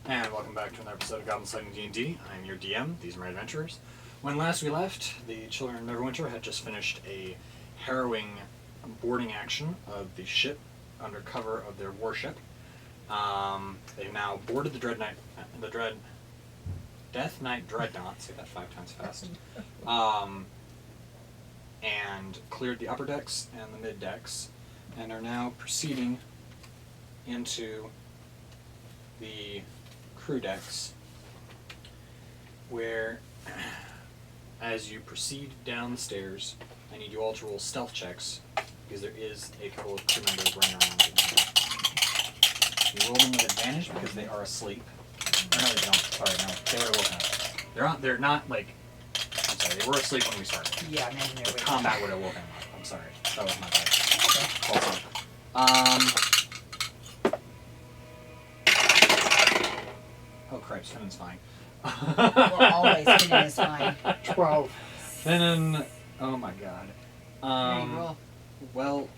And welcome back to another episode of Goblin-Sighting D&D. I'm your DM, these are my adventurers. When last we left, the Children of Neverwinter had just finished a harrowing boarding action of the ship under cover of their warship. They've now boarded the Death Knight Dreadnought, say that 5 times fast, and cleared the upper decks and the mid decks, and are now proceeding into the crew decks, where as you proceed down the stairs, I need you all to roll stealth checks because there is a couple of crew members running around. You roll them with advantage because they are asleep. Or no, they don't. Sorry, no, they would have woken up. They're not like. I'm sorry, they were asleep when we started. Yeah, I imagine they were. Combat would have woken them up. I'm sorry, that was my bad. Oh crap, spinning's fine. Well, always spinning is fine. 12. Spinning, oh my god. There you roll. Well,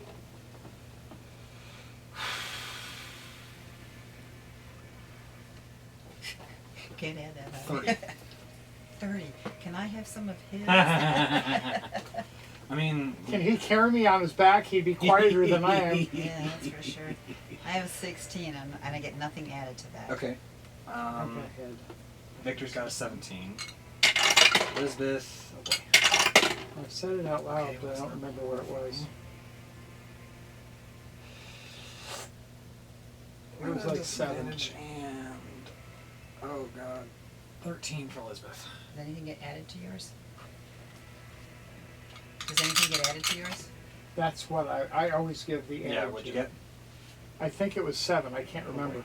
Can't add that. 30. 30. Can I have some of his? I mean, Can he carry me on his back? He'd be quieter than I am. Yeah, that's for sure. I have 16, and I get nothing added to that. okay. Okay. Victor's got a 17. Elizabeth, oh boy. I said it out loud, Okay, but I what's don't that? remember where it was. It was like 7. Disadvantage and, oh god, 13 for Elizabeth. Does anything get added to yours? Does anything get added to yours? That's what I always give the Yeah, average. what'd you get? I think it was 7. I can't remember.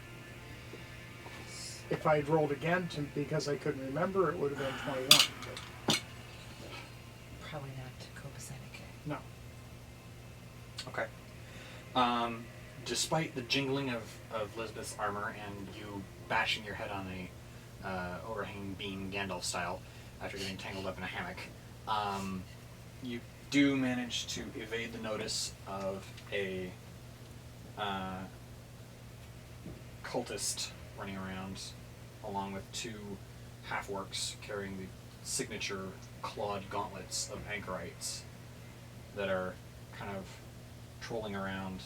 If I'd rolled again because I couldn't remember, it would have been 21. But Probably not copacetic. no. Okay. Despite the jingling of Elizabeth's armor and you bashing your head on a overhanging beam, Gandalf style, after getting tangled up in a hammock, you do manage to evade the notice of a cultist running around, along with 2 half-orcs carrying the signature clawed gauntlets of anchorites that are kind of trolling around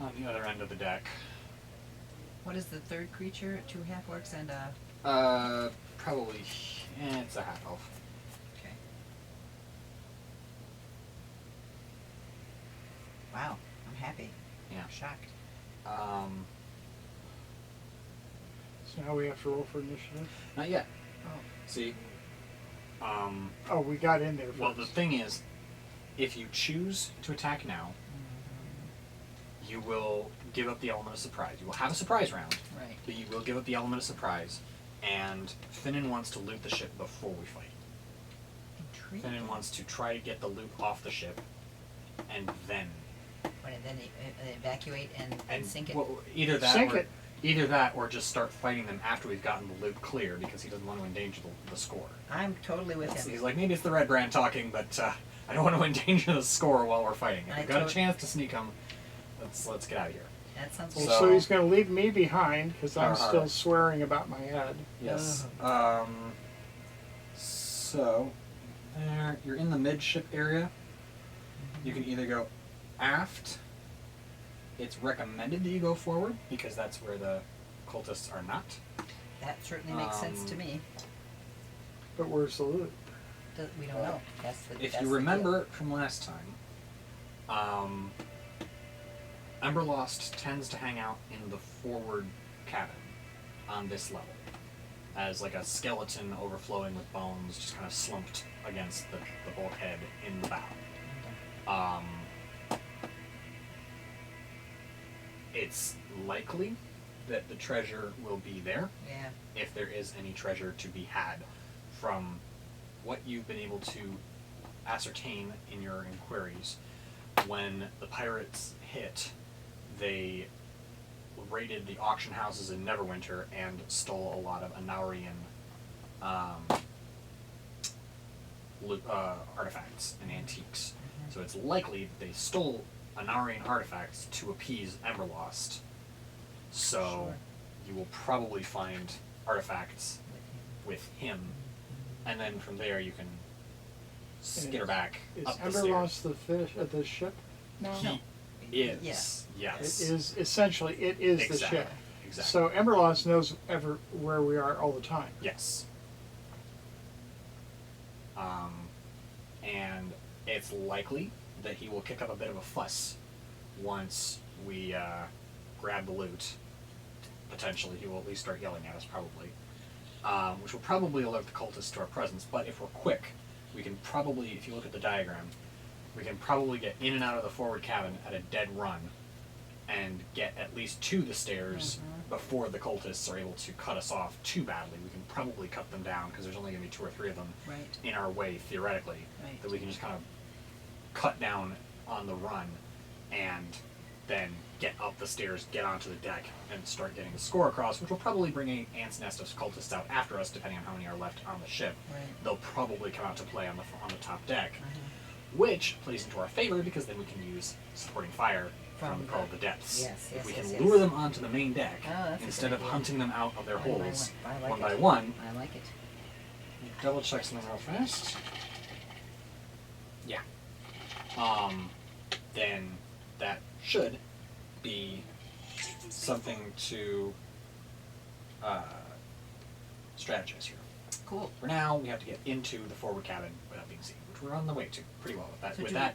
on the other end of the deck. What is the third creature? 2 half-orcs and a... Probably, it's a half-elf. Okay. Wow, I'm happy. Yeah. I'm shocked. So now we have to roll for initiative. Not yet. Oh. See? Oh, we got in there first. Well, the thing is, if you choose to attack now, you will give up the element of surprise. You will have a surprise round, Right. but you will give up the element of surprise, and Finnan wants to loot the ship before we fight. Intriguing. Finnan wants to try to get the loot off the ship, and then... Right, and then evacuate and sink it. Well, either that Sink or, it. Either that or just start fighting them after we've gotten the loot clear, because he doesn't want to endanger the score. I'm totally with him. He's like, maybe it's the Red Brand talking, but I don't want to endanger the score while we're fighting. If we've got a chance to sneak them, let's get out of here. That sounds Well, good. so he's going to leave me behind because I'm Uh-huh. still swearing about my head. Yes. So, there, you're in the midship area. You can either go aft. It's recommended that you go forward, because that's where the cultists are not. That certainly makes sense to me. But where's the loot? We don't know. If you remember from last time, Emberlost tends to hang out in the forward cabin on this level, as like a skeleton overflowing with bones, just kind of slumped against the bulkhead in the bow. It's likely that the treasure will be there, Yeah. if there is any treasure to be had from what you've been able to ascertain in your inquiries. When the pirates hit, they raided the auction houses in Neverwinter and stole a lot of Anaurian artifacts and antiques. So it's likely that they stole Anaurian artifacts to appease Emberlost. So Sure. you will probably find artifacts with him, and then from there you can skitter back Is up the Emberlost stairs. the fish at the ship now? He is. Yeah. Yes. It is essentially the Exactly. ship. Exactly. So Emberlost knows where we are all the time. Yes. And it's likely that he will kick up a bit of a fuss once we grab the loot. Potentially, he will at least start yelling at us, probably. Which will probably alert the cultists to our presence, but if we're quick, we can probably, if you look at the diagram, we can probably get in and out of the forward cabin at a dead run and get at least to the stairs before the cultists are able to cut us off too badly. We can probably cut them down because there's only going to be 2 or 3 of them Right. in our way, theoretically, Right. that we can just kind of cut down on the run and then get up the stairs, get onto the deck, and start getting the score across, which will probably bring an ant's nest of cultists out after us, depending on how many are left on the ship. Right. They'll probably come out to play on the top deck, Uh-huh. which plays into our favor because then we can use supporting fire from the Call of the Depths. Yes, if we yes, can yes, lure yes. them onto the main deck Oh, that's a instead good of idea. hunting them out of their holes I like one it. by one. I like it. Double check something real fast. Yeah. Then that should be something to strategize here. Cool. For now, we have to get into the forward cabin without being seen, which we're on the way to pretty well with that. So with do that,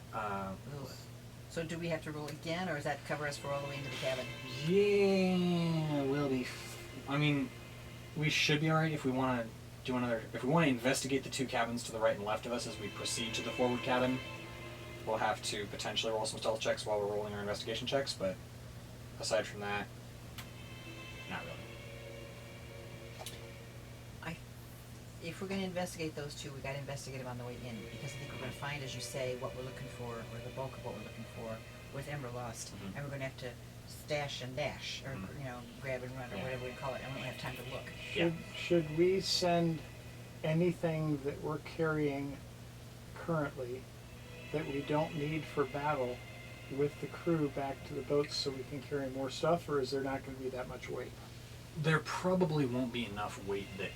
So do we have to roll again, or does that cover us for all the way into the cabin? yeah, we'll be. I mean, we should be alright if we want to do another. If we want to investigate the 2 cabins to the right and left of us as we proceed to the forward cabin, we'll have to potentially roll some stealth checks while we're rolling our investigation checks. But aside from that, not really. If we're going to investigate those 2, we got to investigate them on the way in, because I think we're going to find, as you say, what we're looking for, or the bulk of what we're looking for, with Emberlost, and we're going to have to stash and dash, or grab and run, or Yeah. whatever we call it, and we don't have time to look. Yeah. Should we send anything that we're carrying currently that we don't need for battle with the crew back to the boats so we can carry more stuff, or is there not going to be that much weight? There probably won't be enough weight that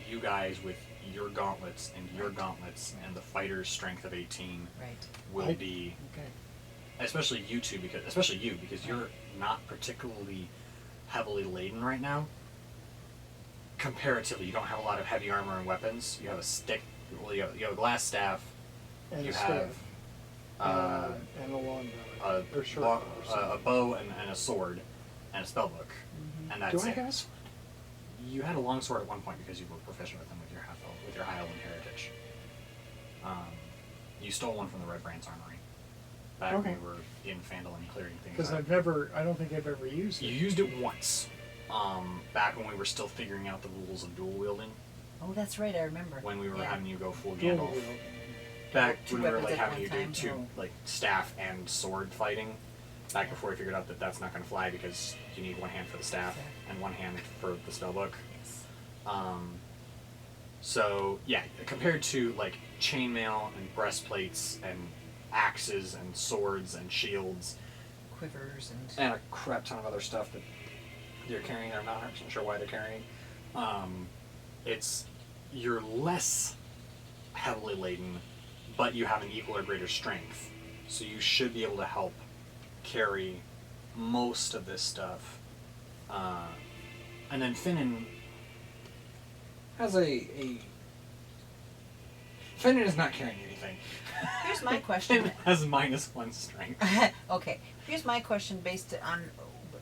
you guys with your gauntlets and your gauntlets and the fighter's strength of 18 Right. will be, Okay. especially you two, because you're not particularly heavily laden right now. Comparatively, you don't have a lot of heavy armor and weapons. You have a stick, well, you have a glass staff, And you a have staff. And a long bow. Or short bow or something. a bow and a sword and a spellbook, and that's Do I it. have a sword? You had a long sword at one point because you were proficient with them with your high elven heritage. You stole one from the Red Brand's armory back Okay. when we were in Phandalin clearing things Because out. I don't think I've ever used it. You used it once, back when we were still figuring out the rules of dual wielding. Oh, that's right, I remember. When we were Yeah. having you go full Dual Gandalf. wield. Back Two when we were weapons like at having you one do time? 2 Oh. like staff and sword fighting. Back before we figured out that that's not going to fly because you need one hand for the staff and one hand for the spellbook. Yes. So yeah, compared to like chainmail and breastplates and axes and swords and shields Quivers and... and a crap ton of other stuff that they're carrying, I'm not 100% sure why they're carrying. You're less heavily laden, but you have an equal or greater strength, so you should be able to help carry most of this stuff. And then Finnan has Finnan is not carrying anything. Here's my question. Finnan has -1 strength. Okay, here's my question based on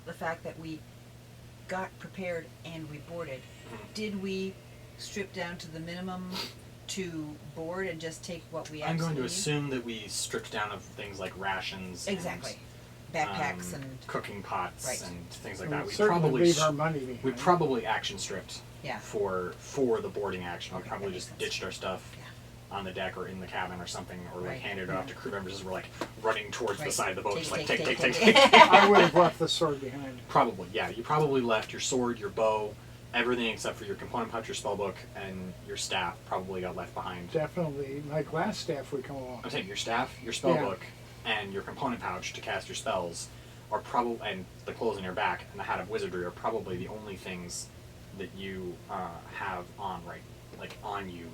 the fact that we got prepared and we boarded. Did we strip down to the minimum to board and just take what we I'm absolutely going to need? assume that we stripped down of things like rations. Exactly. Backpacks and... cooking pots Right. and things like We that. We certainly probably leave our money behind. we probably action stripped Yeah. for the boarding action. Okay, We probably that makes just sense. ditched our stuff Yeah. on the deck or in the cabin or something, or like Right. handed it off to crew members as we're like running towards the Right. side of the boat, Take, just like take, take. take. I would have left the sword behind. Probably, yeah. You probably left your sword, your bow, everything except for your component pouch, your spellbook, and your staff probably got left behind. Definitely. My glass staff would come along. I'm saying your staff, your spellbook, and your component pouch to cast your spells. are probably, and the clothes on your back and the hat of wizardry are probably the only things that you have on you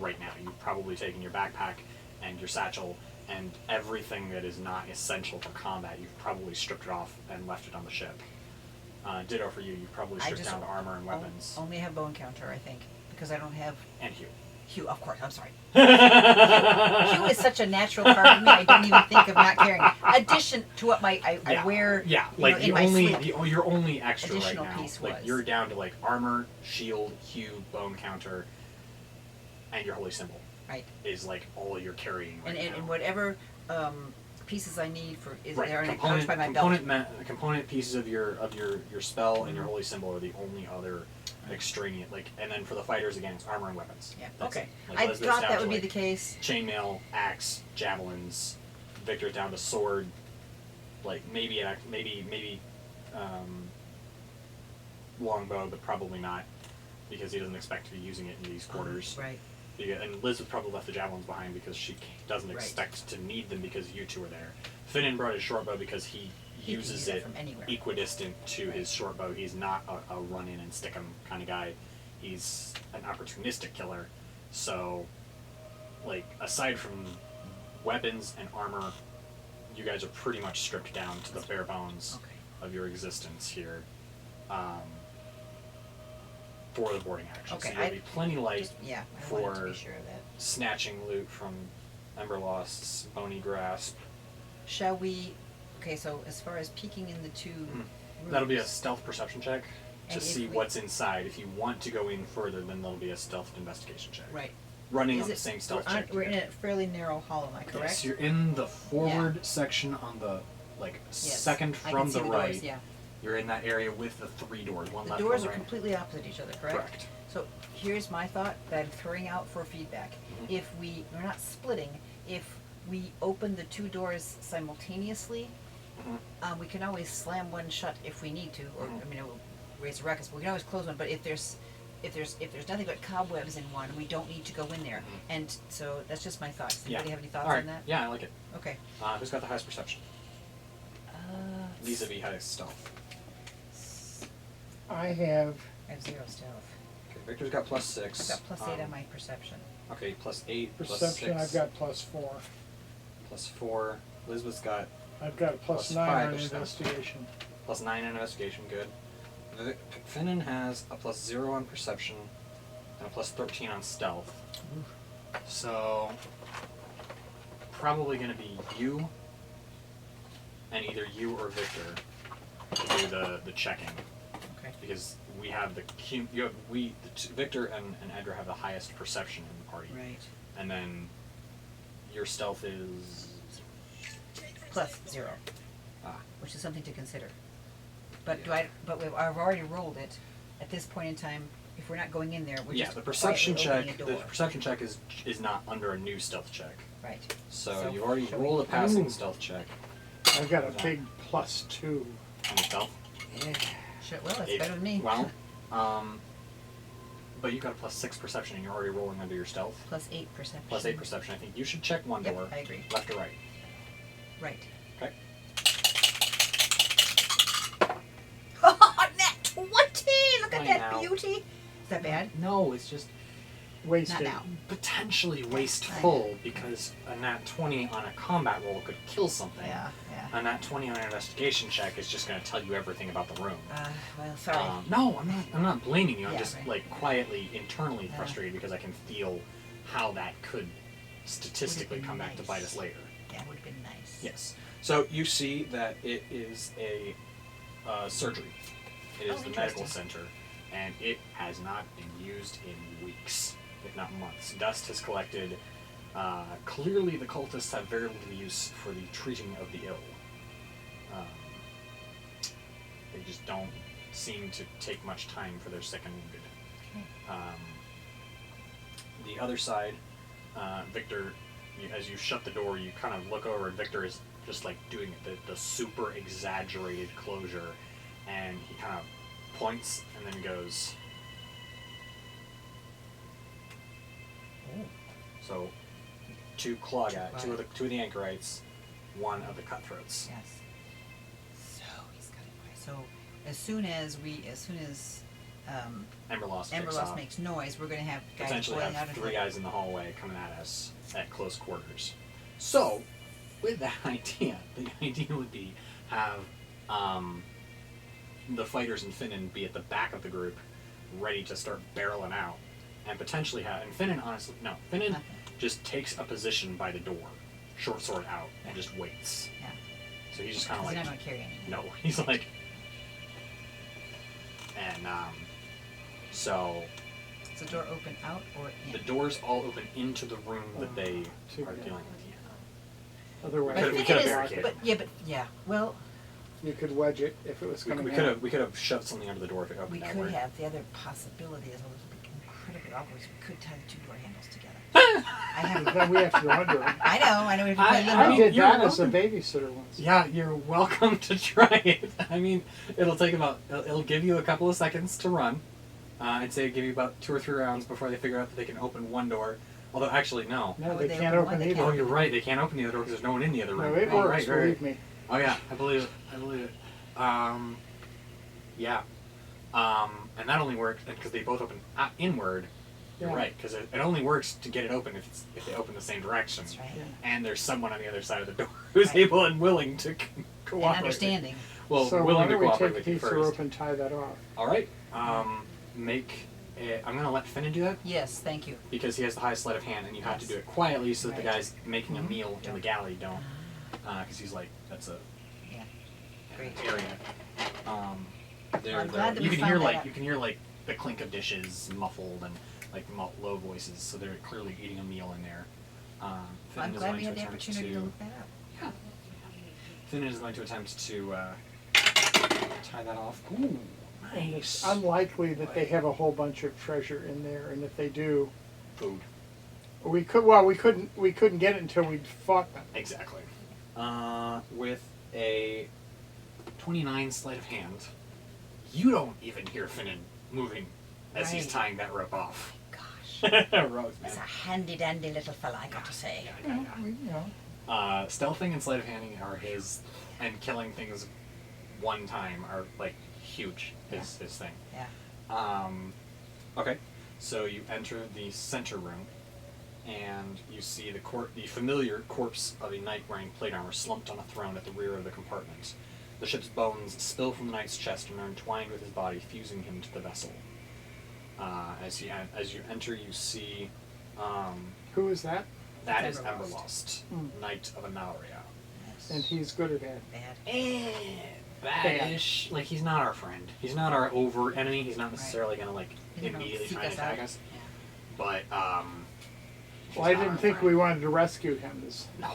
right now. You've probably taken your backpack and your satchel and everything that is not essential for combat. You've probably stripped it off and left it on the ship. Ditto for you. You've probably stripped down to armor and weapons. Only have bone counter, I think, because I don't have And Hugh. Hugh. Of course, I'm sorry. Hugh is such a natural part of me. I don't even think of not carrying. Addition to what I wear. Yeah, you like know, the in my only sleep. your only extra Additional right now. piece Like was- you're down to like armor, shield, Hugh, bone counter, and your holy symbol. Right. Is like all you're carrying right now. And whatever pieces I need for is Right. there in a pouch by my component belt. component pieces of your spell and your holy symbol are the only other extraneous, like, and then for the fighters again it's armor and weapons. Yeah. That's Okay. it. Like, I Elizabeth's thought down that to, would be like, the case. chainmail, axe, javelins. Victor's down to sword, like maybe longbow, but probably not because he doesn't expect to be using it in these quarters. Right. Yeah, and Liz would probably left the javelins behind because she doesn't Right. expect to need them because you two are there. Finnan brought his short bow because he He can uses use that it from anywhere. equidistant to Right. his short bow. He's not a run in and stick 'em kind of guy. He's an opportunistic killer. So, like, aside from weapons and armor, you guys are pretty much stripped down to the bare bones Okay. of your existence here. For the boarding action. Okay, So you'll be plenty light Just, yeah, I for wanted to be sure of that. snatching loot from Emberlost's bony grasp. Shall we? Okay, so as far as peeking in the two rooms, That'll be a stealth perception check to And if see we- what's inside. If you want to go in further, then there'll be a stealth investigation check. right. Running Is on it, the same stealth we're, check. we're in a fairly narrow hall, am I correct? Yes, you're in the forward section on the second I from can see the the right. doors, yeah. You're in that area with the 3 doors, one The left, doors one are right. completely opposite each other, correct? Correct. So here's my thought that I'm throwing out for feedback. Mhm. If we're not splitting, if we open the two doors simultaneously, Mhm. we can always slam one shut if we need to, or Mhm. I mean, it will raise a ruckus. But we can always close one. But if there's nothing but cobwebs in one, we don't need to go in there. Mhm. And so that's just my thoughts. Yeah. Anybody have any thoughts All right. on that? Yeah, I like it. Okay. Who's got the highest perception? Vis-a-vis highest stealth. I have I have 0 stealth. Okay, Victor's got +6. I've got +8 on my perception. Okay, +8, perception. +6, I've got +4. +4. Elizabeth's got I've got a Plus +9 5 on or so. investigation. +9 in investigation, good. Finnan has a +0 on perception and a +13 on stealth. So, probably going to be you and either you or Victor to do the checking. Okay. Because we have Victor and Edgar have the highest perception in the party. Right. And then your stealth is +0, ah, which is something to consider. But I've already rolled it. At this point in time, if we're not going in there, we're yeah. just The perception quietly check. opening a The door. perception check is not under a new stealth check. Right. So you've already shall we- rolled a passing Ooh. stealth check I've got a big +2. on your stealth. Yeah. Sure, well, that's It- better than me. Well, but you got a +6 perception and you're already rolling under your stealth. +8 perception. +8 perception. I think you should check one Yep, door. I agree. Left or right. Right. Okay. Nat 20! Look at Fine that now. beauty. Is that bad? No, it's just Wasted. Not now. potentially wasteful because a nat 20 on a combat roll could kill something. Yeah, yeah. A nat 20 on an investigation check is just going to tell you everything about the room. Well, sorry. No, I'm not blaming you. I'm Yeah, just right. like quietly, internally Yeah. frustrated because I can feel how that could statistically been come back to nice. bite us later. That would have been nice. Yes. So you see that it is a surgery. It is Oh, the medical interesting. center, and it has not been used in weeks, if not months. Dust has collected. Clearly, the cultists have very little use for the treating of the ill. They just don't seem to take much time for their sick and wounded. Okay. The other side, Victor, as you shut the door, you kind of look over, and Victor is just like doing the super exaggerated closure, and he kind of points and then goes. Oh. So, two of the anchorites, one of the cutthroats. Yes. So So as soon as Emberlost makes noise, we're gonna have guys potentially boiling out have of 3 it. guys in the hallway coming at us at close quarters. So, with that idea, the idea would be have the fighters and Finnan be at the back of the group, ready to start barreling out, and potentially have. And Finnan, honestly, no, Finnan Nothing. just takes a position by the door, short sword out, and just waits. Yeah. So he's just kind of He's like, not gonna carry anything. no, he's like, and so Is the door open out or in? the doors all open into the room that they Too are bad. dealing with. Yeah. Otherwise, We But could've it is- barricaded. yeah. Well, you could wedge it if it was coming We out. could have shoved something under the door if it opened we that could way. have. The other possibility is a little bit incredibly awkward. is We could tie the 2 door handles together. I have. Then we have to go under it. I know. We have to play I limbo. did You're that as a welcome. babysitter once. Yeah, you're welcome to try it. I mean, it'll take about, it'll give you a couple of seconds to run. I'd say it'll give you about 2 or 3 rounds before they figure out that they can open one door. Although, actually, no. No, How they would they can't open one? open They either. Oh, can't. you're right. They can't open the other door because there's no one in the other room. No, it Oh, works, right, right, believe right. me. Oh, yeah, I believe it. Yeah. And that only works because they both open inward. You're Yeah. right, because it only works to get it open if they open the same direction. That's right. Yeah. And there's someone on the other side of the door who's Right. able and willing to cooperate. And understanding. Well, So why willing to don't we cooperate take a with you piece of first. rope and tie that off? All right. I'm gonna let Finnan do that Yes, thank you. because he has the highest sleight of hand, and you have to Yes. do it quietly so that the Right. guys making a Mhm. meal in the galley don't, because he's like that's a Yeah. Great. area. They're, I'm glad that you we can hear found that like out. you can hear like the clink of dishes muffled and like low voices, so they're clearly eating a meal in there. Well, Finnan I'm is glad going we to had the attempt opportunity to to. look that up. Yeah. Finnan is going to attempt to tie that off. Ooh, And it's nice. unlikely that they have a whole bunch of treasure in there, and if they do, Food. we couldn't get it until we fought them. Exactly. With a 29 sleight of hand, you don't even hear Finnan moving as he's Right. tying that rope off. Gosh. Rope, That's a man. handy dandy little fella, I got to say. Yeah, yeah, yeah. You know, Stealthing and sleight of handing are his, and killing things one time are like huge. His thing. Yeah. Okay, so you enter the center room, and you see the familiar corpse of a knight wearing plate armor slumped on a throne at the rear of the compartment. The ship's bones spill from the knight's chest and are entwined with his body, fusing him to the vessel. As you enter, you see who is that? that is Everlost. Everlost, Hmm. Knight of Analria. Yes. And he's good or bad? Bad. Badish. Like, he's not our friend. He's not our overt enemy. He's not Right. necessarily gonna like He's gonna immediately seek try and us out. attack us. Yeah. But he's Well, I not didn't our think friend. we wanted to rescue him. No.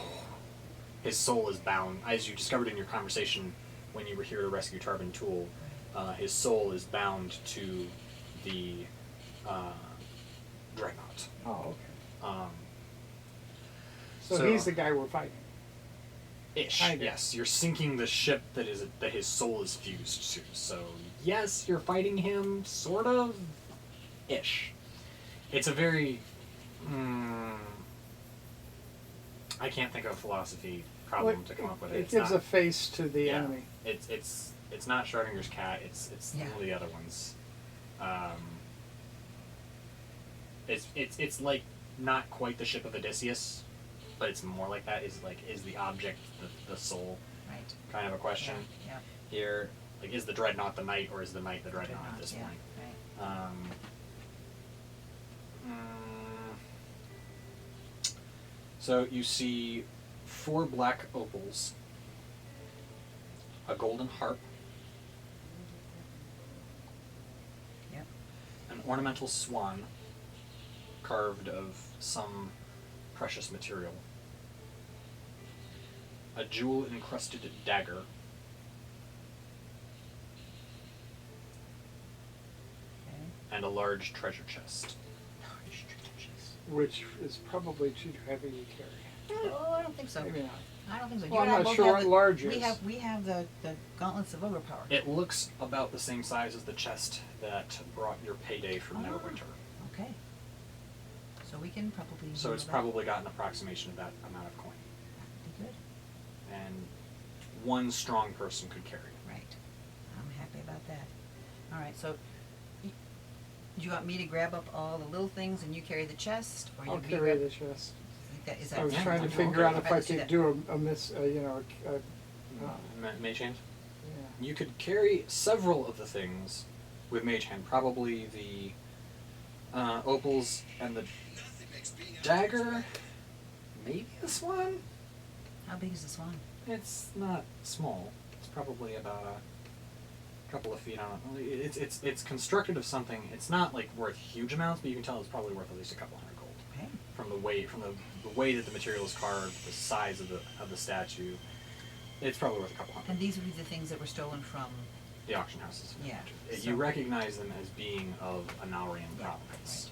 His soul is bound, as you discovered in your conversation when you were here to rescue Tarbin Tool. His soul is bound to the dreadnought. Oh, okay. So, So- he's the guy we're fighting. Ish. Kinda. Yes, you're sinking the ship that his soul is fused to. So yes, you're fighting him, sort of. Ish. It's a very. I can't think of a philosophy problem Well, to come up with. It It's gives not, a face to the yeah, enemy. It's not Schrodinger's cat. It's Yeah. one of the other ones. It's like not quite the ship of Odysseus, but it's more like that. Is the object the soul Right. kind of a question Yeah. here? Like, is the dreadnought the knight, or is the knight the dreadnought at this yeah. point? Right. So you see 4 black opals, a golden harp, Yep. an ornamental swan carved of some precious material, a jewel encrusted dagger, Okay. and a large treasure chest. Which is probably too heavy to carry. Oh, I don't think so. Maybe not. I don't think so. Well, you and I'm I not both sure have what the, large we is. have the gauntlets of ogre power. It looks about the same size as the chest that brought your payday from Oh. Neverwinter. Okay. So we can probably. So it's handle that. probably got an approximation of that amount of coin. That'd be good. And one strong person could carry it. Right. about that? All right, so do you want me to grab up all the little things and you carry the chest, or you I'll want me carry to the chest. Is I that was Yeah, trying to okay. figure out Okay, if I let's do could that. do Mage hand. yeah. You could carry several of the things with Mage hand. Probably the opals and the dagger. Maybe the swan. How big is the swan? It's not small. It's probably about a couple of feet on it. It's constructed of something. It's not like worth huge amounts, but you can tell it's probably worth at least a couple hundred gold. Okay. From the way that the material is carved, the size of the statue. It's probably worth a couple hundred. And these would be the things that were stolen from. The auction houses. Yeah, You so- recognize them as being of a Naurian Yeah, provenance.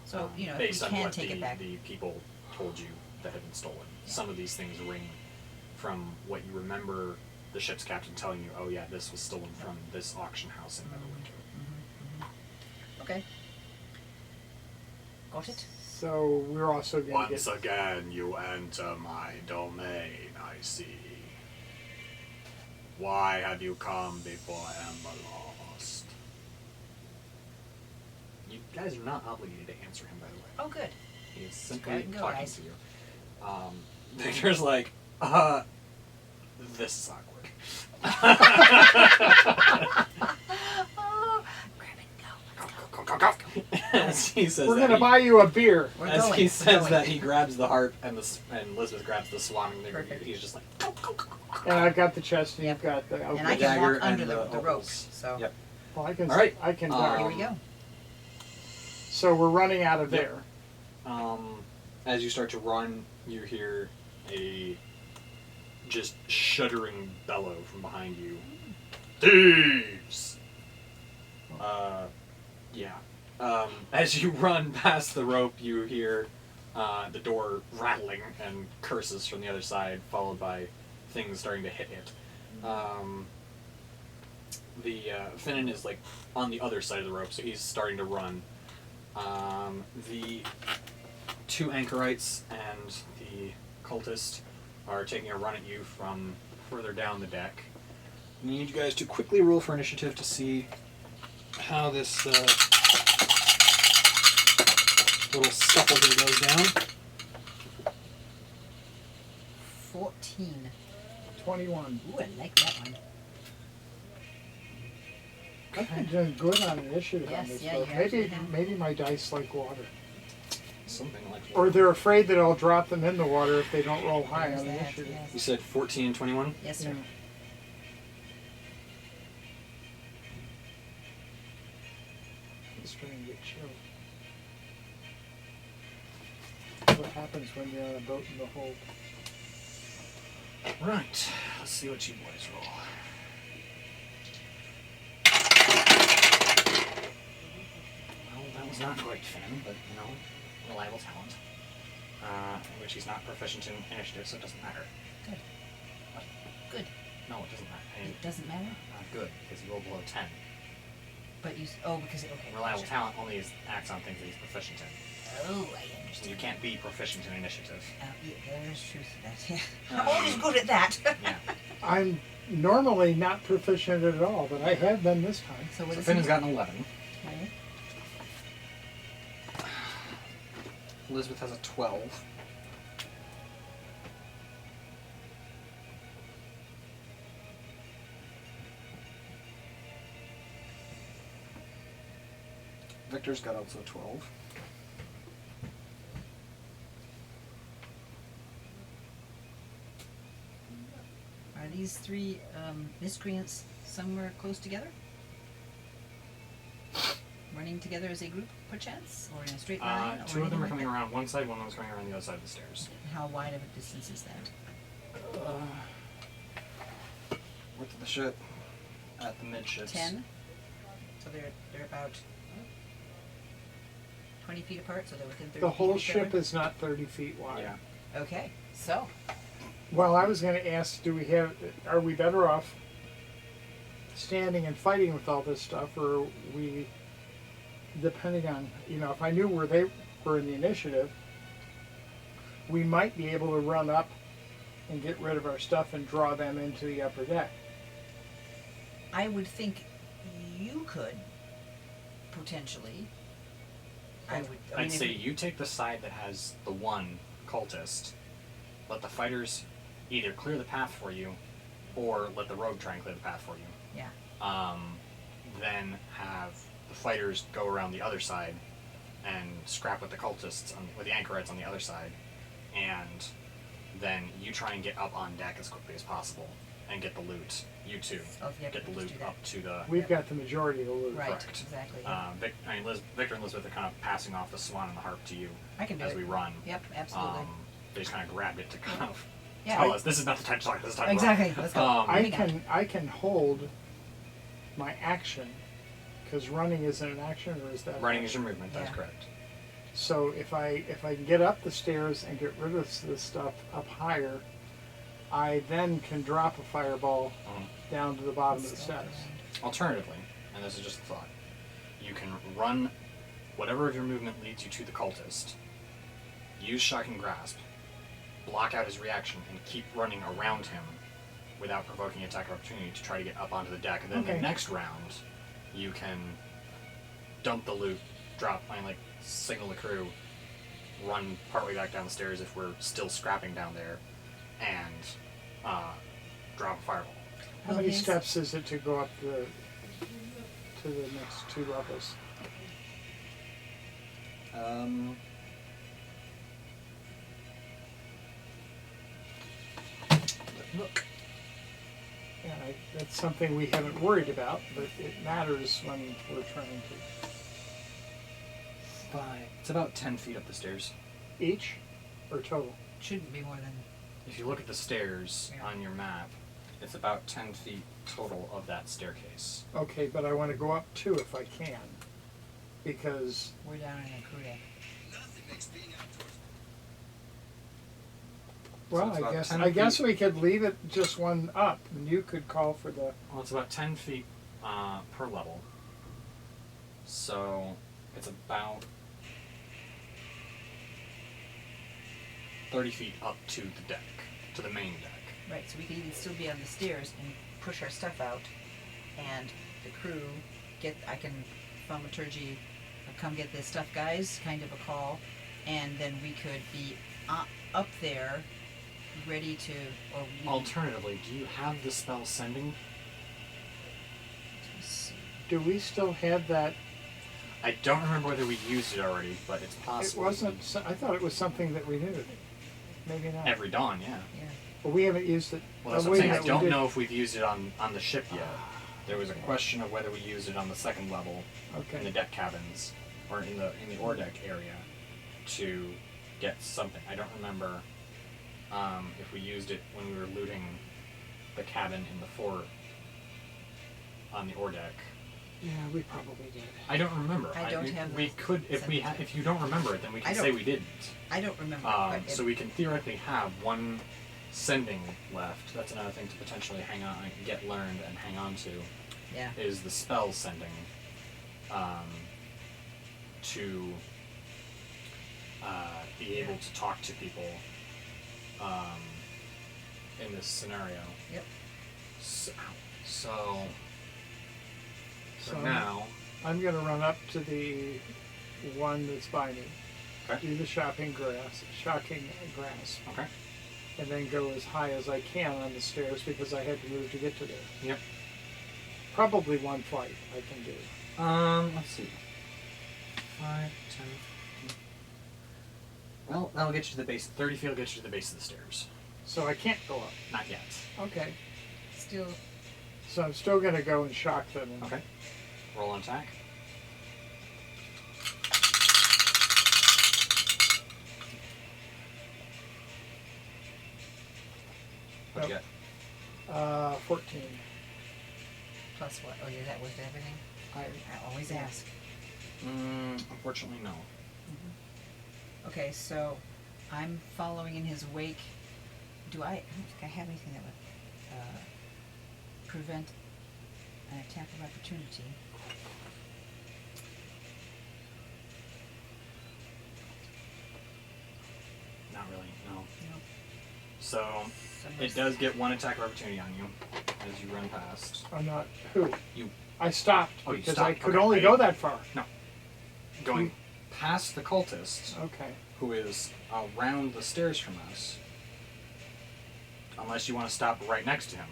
So if based we on can what take it back. the people told you that had been stolen. Yeah. Some of these things ring from what you remember the ship's captain telling you, oh yeah, this was stolen from this auction house in Neverwinter. Okay. Got it. So we're also going to Once again, you enter my domain, I see. Why have you come before Emberlost? You guys are not obligated to answer him, by the way. Oh, good. He's Go simply ahead and go, talking guys. to you. Victor's like, this is awkward. Oh, grab it, go. Go. As he says we're that, going to he- buy you a beer. We're as going. he We're says going. that, he grabs the harp and and Elizabeth grabs the swan, and Perfect. he's just like, And I've got the chest and Yep. you've got the And The I can dagger walk under and the the ropes. opals. So Yep. Well, I can. All right. I can. here we go. So we're running out of Yep. there. As you start to run, you hear a just shuddering bellow from behind you. Thieves! Yeah. As you run past the rope, you hear the door rattling and curses from the other side, followed by things starting to hit it. Finnan is like on the other side of the rope, so he's starting to run. The two anchorites and the cultist are taking a run at you from further down the deck. I need you guys to quickly roll for initiative to see how this little scuffle here goes down. 14. 21. Ooh, I like that one. I've been doing good on initiative Yes, on this yeah, boat. you actually Maybe have. maybe my dice like water. Something like that. Or they're afraid that I'll drop them in the water if they don't roll high There's on that, initiative. yes. You said 14 and 21? Yes, sir. Yeah. It's starting to get chilled. What happens when you're on a boat in the hold? Right. Let's see what you boys roll. Well, that was not quite Finn, but, you know, reliable talent. Which he's not proficient in initiative, so it doesn't matter. Good. What? Good. No, it doesn't matter. I mean, It doesn't matter. not good, because he rolled below 10. But you. Because. Okay. Reliable gotcha. talent only acts on things that he's proficient in. Oh, I So understand. you can't be proficient in initiative. Yeah, there's truth to that. Yeah. Um, I'm always good at that. Yeah. I'm normally not proficient at all, but I have been this time. So what So is Finn's he? got an 11. Okay. Elizabeth has a 12. Victor's got also 12. Are these three miscreants somewhere close together? Running together as a group, perchance, or in a straight line? or Two of them anything are like coming that? around one side, one of them's coming around the other side of the stairs. How wide of a distance is that? Width of the ship at the midships. 10. So they're about 20 feet apart. So they're within 30 The feet whole of each ship other? is not 30 feet wide. Yeah. Okay. So Well, I was going to ask, are we better off standing and fighting with all this stuff, or are we, depending on, if I knew where they were in the initiative, we might be able to run up and get rid of our stuff and draw them into the upper deck. I would think could, potentially. I'd say you take the side that has the one cultist, let the fighters either clear the path for you, or let the rogue try and clear the path for you. Yeah. Then have the fighters go around the other side and scrap with the cultists, with the anchorites on the other side, and then you try and get up on deck as quickly as possible and get the loot. You too. Oh, yeah, Get the just loot do that. up to the... We've got the majority of the loot. Right, Correct. exactly. Victor and Elizabeth are kind of passing off the swan and the harp to you I can do as it. we run. Yep, absolutely. They just kind of grabbed it to kind of Yeah. tell us, this is not the time to talk, this is the time Exactly. to run. Let's go. I can hold my action, because running isn't an action, or is that? Running is your movement, that's Yeah. correct. So if I can get up the stairs and get rid of this stuff up higher, I then can drop a fireball down to the bottom of the Let's go steps. around. Alternatively, and this is just a thought, you can run whatever of your movement leads you to the cultist, use Shocking Grasp, block out his reaction, and keep running around him without provoking attack of opportunity to try to get up onto the deck. And then Okay. the next round, you can dump the loot, drop, signal the crew, run partway back down the stairs if we're still scrapping down there, and drop a fireball. How many Okay. steps is it to go up to the next 2 levels? Look. Yeah, that's something we haven't worried about, but it matters when we're trying to. It's about 10 feet up the stairs. Each or total? Shouldn't be more than. If you look at the stairs Yeah. on your map, it's about 10 feet total of that staircase. Okay, but I want to go up 2 if I can, because We're down in a crew deck. well, it's about 10 I guess feet. we could leave it just one up, and you could call for the. Well, it's about 10 feet per level. So it's about 30 feet up to the deck, to the main deck. Right, so we could even still be on the stairs and push our stuff out, and the crew I can thaumaturgy, come get this stuff, guys, kind of a call, and then we could be up there, ready to, or we. Alternatively, do you have the spell sending? Let's see. Do we still have that? I don't remember whether we used it already, but it's It possible. wasn't. I thought it was something that renewed. Maybe not. Every dawn, yeah. Yeah. But we haven't used it. Well, that's Oh, what I'm wait a saying. I minute, we don't did. know if we've used it on the ship yet. There was a question of whether we used it on the second level in the Okay. deck cabins or in the ore deck area to get something. I don't remember if we used it when we were looting the cabin in the fort on the ore deck. Yeah, we probably did. I don't remember. I don't have We the could if you don't remember it, then we I can don't- say we didn't. I don't remember. but So we can theoretically have one sending left. That's another thing to potentially hang on, get learned, and hang on to. yeah. Is the spell sending to be able to talk to people in this scenario. Yep. So So now, I'm gonna run up to the one that's by me. Okay. Do the shocking grass, okay. and then go as high as I can on the stairs because I had to move to get to there. Yep. Probably one flight I can do. Let's see. 5, 10. Well, that'll get you to the base. 30 feet will get you to the base of the stairs. So I can't go up. Not yet. Okay. Still. So I'm still gonna go and shock them. And Okay. Roll on attack. What'd you Nope. get? 14. Plus what? Oh, yeah, that was everything? I always ask. Unfortunately, no. Okay, so I'm following in his wake. I don't think I have anything that would prevent an attack of opportunity. Not really, no. Nope. So, it does get one attack of opportunity on you as you run past. I'm not. Who? You. I stopped Oh, you because stopped. I could Okay. only go that far. Going past the cultist, Okay. who is around the stairs from us, unless you want to stop right next to him.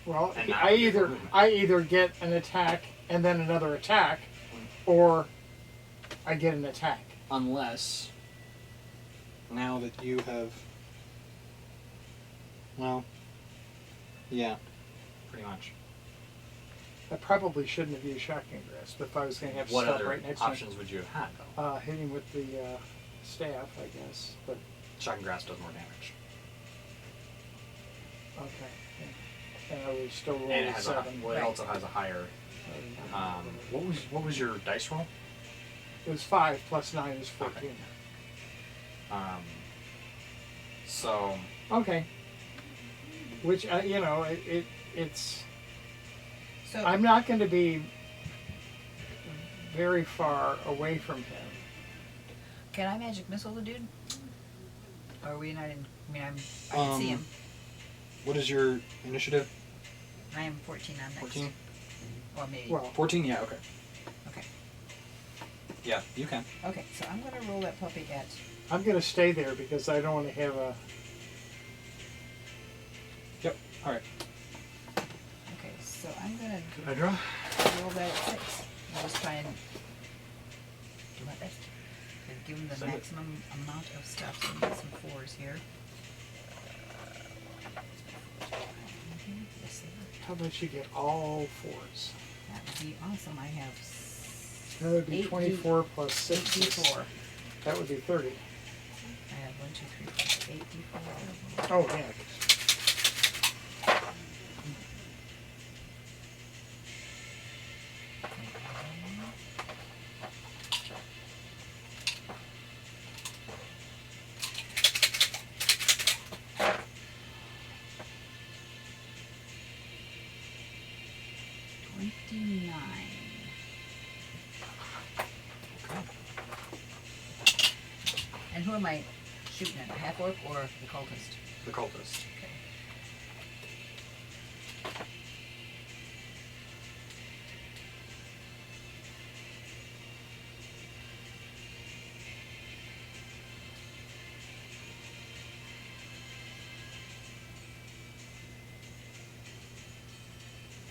Well, And not I do either movement. I either get an attack and then another attack, or I get an attack. Unless, now that you have, well, yeah, pretty much. I probably shouldn't have used shotgun grasp if I was going to have to What stop other right next options would you have had, though? to him. Hit him with the staff, I guess. But Shotgun grasp does more damage. okay. And I would still roll And it a has 7. it also has a higher. What was your dice roll? It was 5 plus 9 is 14. So Okay. Which it's. So I'm not going to be very far away from him. can I magic missile the dude? Or are we not in? I mean, I can see him. what is your initiative? I am 14 on next. 14. Or maybe. Well, 14. Yeah. Okay. Okay. Yeah, you can. Okay, so I'm gonna roll that puppy at. I'm going to stay there because I don't want to have a. Yep. All right. Okay, so I'm gonna I draw. roll that at 6. I'll just try and do my best. And give him the Send it. maximum amount of stuff. So we get some 4s here. Yes, they are. How about you get all 4s? That would be awesome. I have That would be 8D 24 plus 6. 8d4. That would be 30. I have 1, 2, 3, 4, 8d4. Oh, heck. And who am I shooting at? A half orc or the cultist? The cultist. Okay.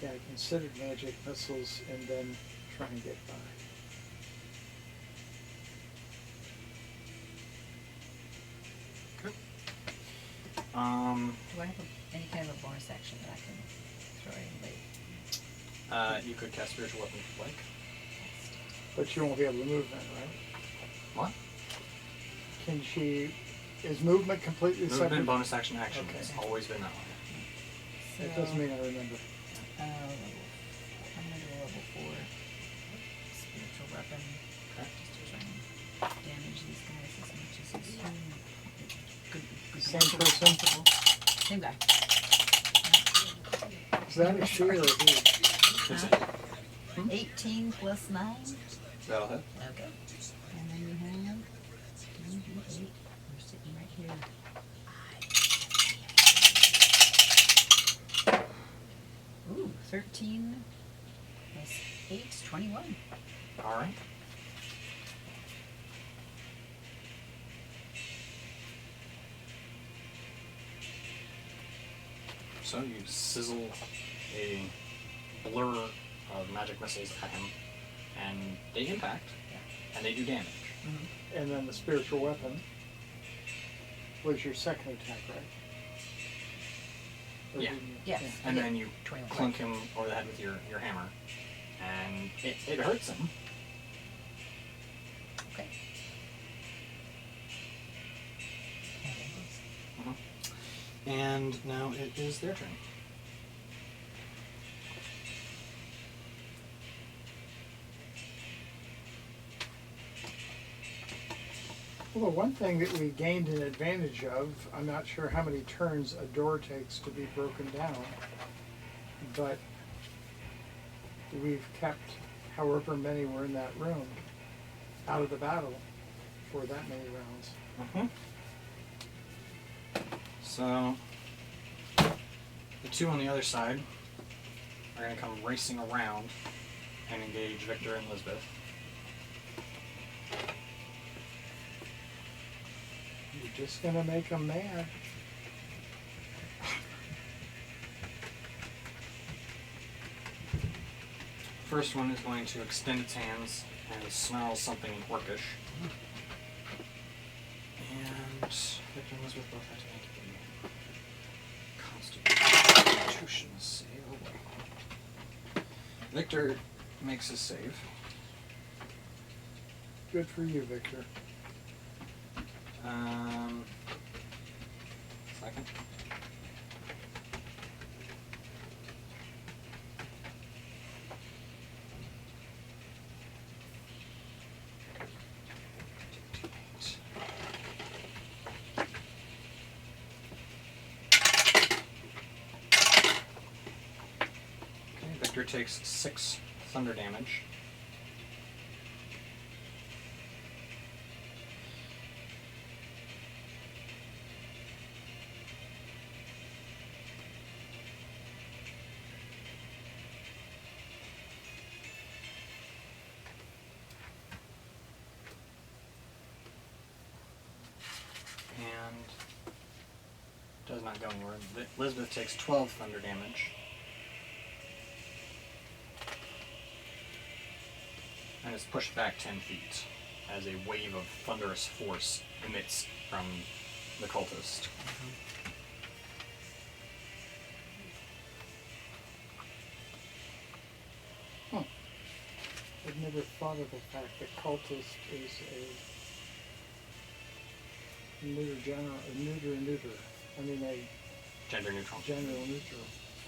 Yeah, I considered magic missiles and then try and get by. Do I have any kind of a bonus action that I can throw in late? You could cast spiritual weapon if you like. But you won't be able to move then, right? What? Can she... Is movement completely Movement, separate? bonus action, action. Okay. It's always been that way. So, That doesn't mean I remember. I'm gonna do a level 4 spiritual weapon. Okay. Just to try and damage these guys as much as is human. Good Same possible. person? Same guy. Is that a she or a he? It's a- 18 plus 9. That'll hit. Okay. And then you have 2d8. We're sitting right here. Ooh, 13 plus 8, 21. All right. So you sizzle a blur of magic missiles at him, and they impact, and they do damage. And then the spiritual weapon was your second attack, right? Or Yeah. didn't you- Yes. And Yeah. then you 21. clunk him over the head with your hammer, and it hurts him. Okay. And now it is their turn. Well, the one thing that we gained an advantage of, I'm not sure how many turns a door takes to be broken down, but we've kept however many were in that room out of the battle for that many rounds. So the two on the other side are going to come racing around and engage Victor and Lisbeth. You're just gonna make them mad. First one is going to extend its hands and snarl something in Orcish. And Victor and Elizabeth both have to make a Constitution save. Oh boy. Victor makes his save. Good for you, Victor. Second. Victor takes 6 thunder damage. And does not go anywhere. Elizabeth takes 12 thunder damage. And is pushed back 10 feet as a wave of thunderous force emits from the cultist. I've never thought of the fact that cultist is a neuter. I mean a Gender neutral. general neutral.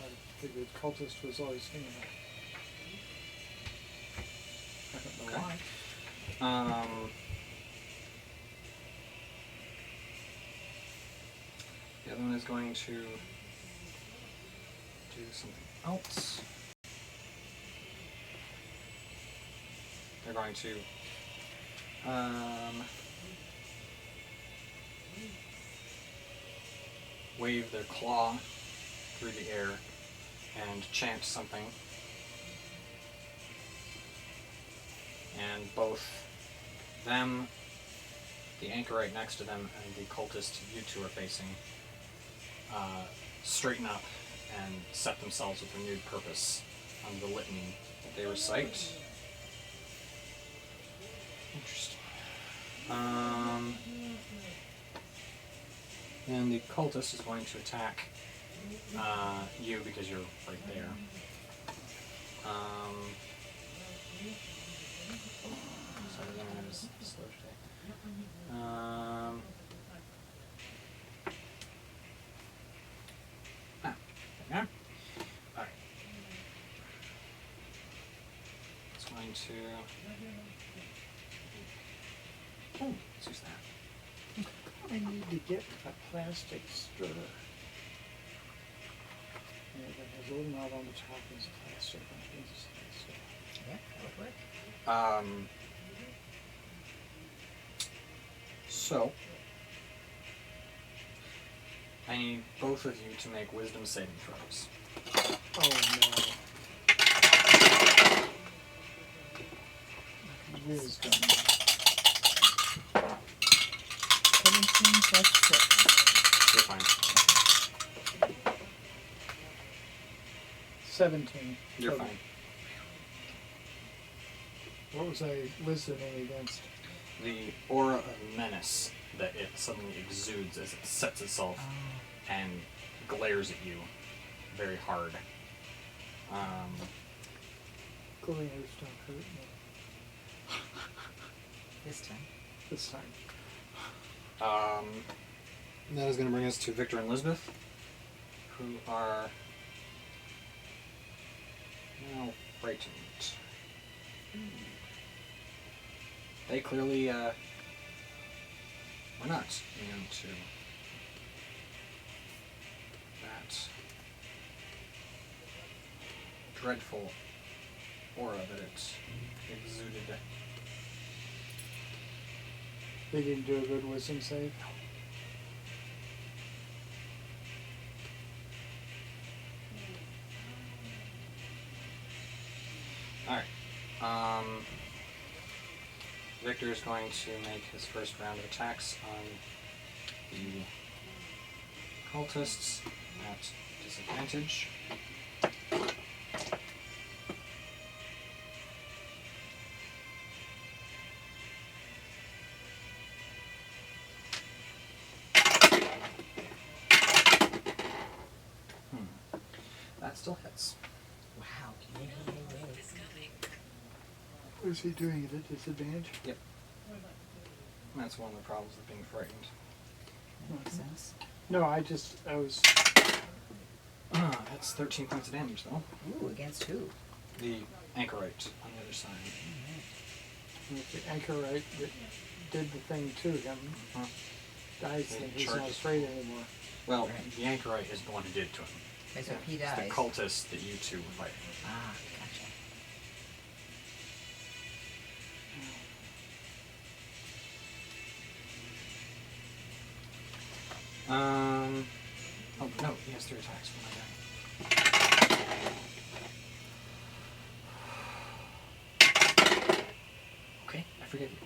I figured cultist was always female. I don't know Okay. why. The other one is going to do something else. They're going to wave their claw through the air and chant something. And both them, the anchorite next to them, and the cultist you two are facing straighten up and set themselves with renewed purpose on the litany that they recite. Interesting. And the cultist is going to attack you because you're right there. Sorry, the internet is slow today. There we are. Alright. It's going to... Oh, let's use that. I need to get a plastic stirrer. Yeah, that has a little knob on the top and it's plastic. Yeah, that would work. So, I need both of you to make wisdom saving throws. Oh no. Wisdom. 17 plus 6. You're fine. 17. You're total. fine. What was I wisdoming against? The aura of menace that it suddenly exudes as it sets itself and glares at you very hard. Glares don't hurt me. This time. This time. That is going to bring us to Victor and Lisbeth, who are now frightened. They clearly were not immune to that dreadful aura that it exuded. They didn't do a good wisdom save? Victor is going to make his first round of attacks on the cultists at disadvantage. That still hits. Wow. Yay, yay, yay. What is he doing at a disadvantage? Yep. That's one of the problems with being frightened. That makes sense. No, I was. That's 13 points of damage, though. Ooh, against who? The anchorite on the other side. With the anchorite that did the thing to him. Huh. Dies They and he's not charged. afraid anymore. Well, Right. the anchorite is the one who did it to him. Okay, so he It's dies. the cultist that you two were fighting. Ah, gotcha. Oh no, he has 3 attacks. What am I doing? Okay, I forgive you.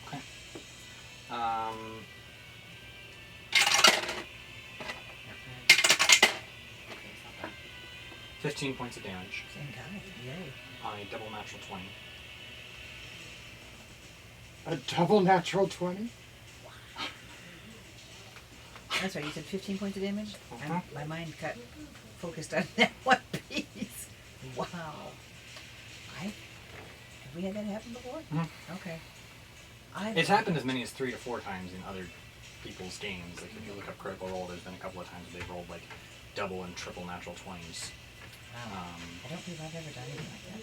Okay. Okay, it's not bad. 15 points of damage Same guy. Yay. on a double natural 20. A double natural 20? That's right, you said 15 points of damage? Uh-huh. My mind got focused on that one piece. Wow. Have we had that happen before? Mhm. Okay. It's happened as many as 3 to 4 times in other people's games. Like if you look up Critical Role, there's been a couple of times they've rolled like double and triple natural 20s. Wow. I don't believe I've ever done anything like that.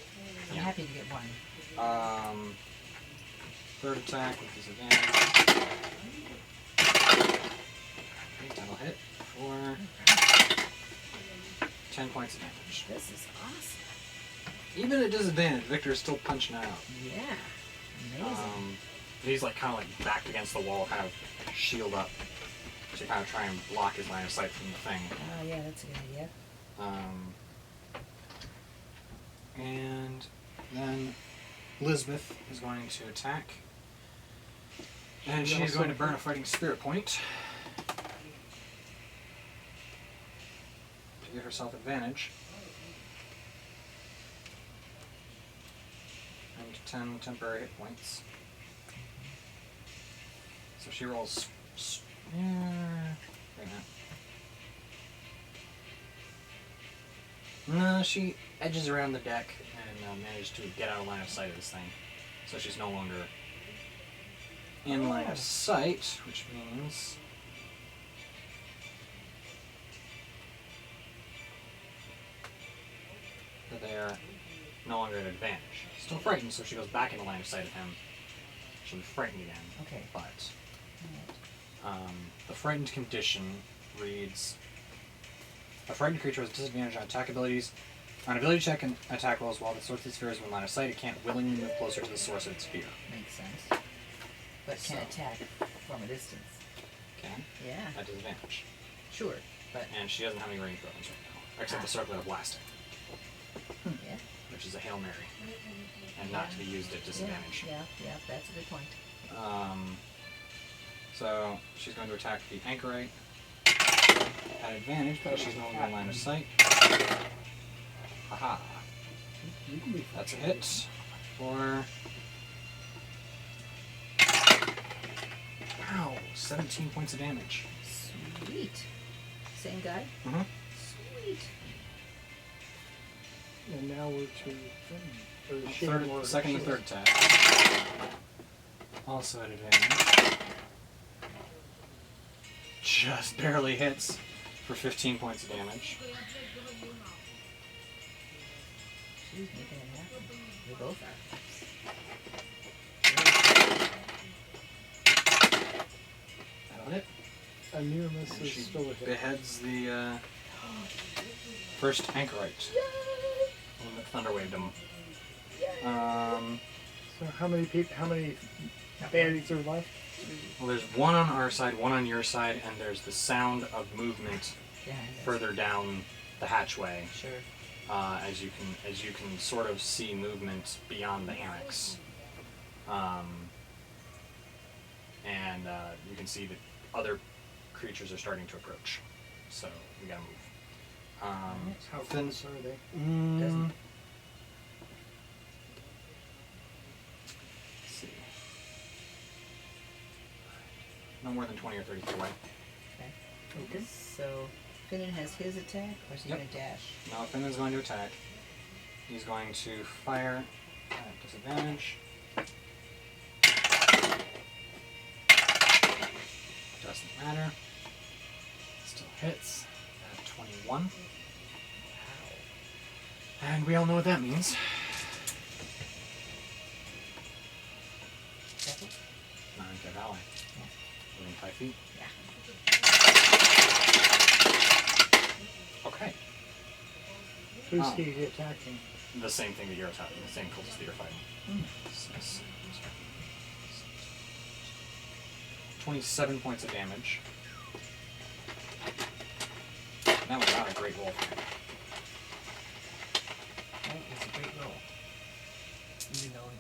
I'm Yeah. happy to get one. Third attack with disadvantage. Okay, that'll hit for 10 points of damage. This is awesome. Even at disadvantage, Victor is still punching out. Yeah. Amazing. He's like kind of like backed against the wall, kind of shield up to kind of try and block his line of sight from the thing. Oh, yeah, that's a good idea. And then Elizabeth is going to attack. And She she's also- going to burn a fighting spirit point to give herself advantage. And 10 temporary hit points. So she rolls. Wait a minute. No, she edges around the deck and managed to get out of line of sight of this thing. So she's no longer in line of sight, which means that they are no longer at advantage. Still frightened, so she goes back into line of sight of him. She'll be frightened again. Okay. But Alright. the frightened condition reads: a frightened creature has disadvantage on attack abilities. On ability check and attack rolls while the source of the sphere is in line of sight, it can't willingly move closer to the source of its sphere. Makes sense. But can So- attack from a distance. Okay? Yeah. At disadvantage. Sure. But, And she doesn't have any range weapons right now, except the circlet of blasting, yeah. which is a Hail Mary, and not to be used at disadvantage. Yeah, that's a good point. So she's going to attack the anchorite at advantage, but she's no longer in line of sight. Haha. You can be That's a hit for. Wow, 17 points of damage. Sweet. Same guy? Mm-hmm. Sweet. And now we're to or is she more- Second and she- third attack. Also at advantage. Just barely hits for 15 points of damage. She's making it happen. We both are. That'll hit. A near miss And is she still a hit. beheads the first anchorite. One that thunderwaved him. So how many people? How many baddies are left? Well, there's one on our side, one on your side, and there's the sound of movement Yeah, I guess. further down the hatchway. Sure. As you can sort of see movement beyond the hammocks, and you can see that other creatures are starting to approach. So we gotta move. How close are they? Doesn't. Let's see. No more than 20 or 30 feet away. Okay. Okay. So Finnan has his attack, or is he Yep. gonna dash? Now Finn's going to attack. He's going to fire at disadvantage. Doesn't matter. Still hits at 21. And we all know what that means. Careful. Not in Dead Valley. Within 5 feet. Yeah. Okay. Who's Oh. he attacking? The same thing that you're attacking, the same cultist that you're fighting. 27 points of damage. That was not a great roll for him. That is a great roll. Even though.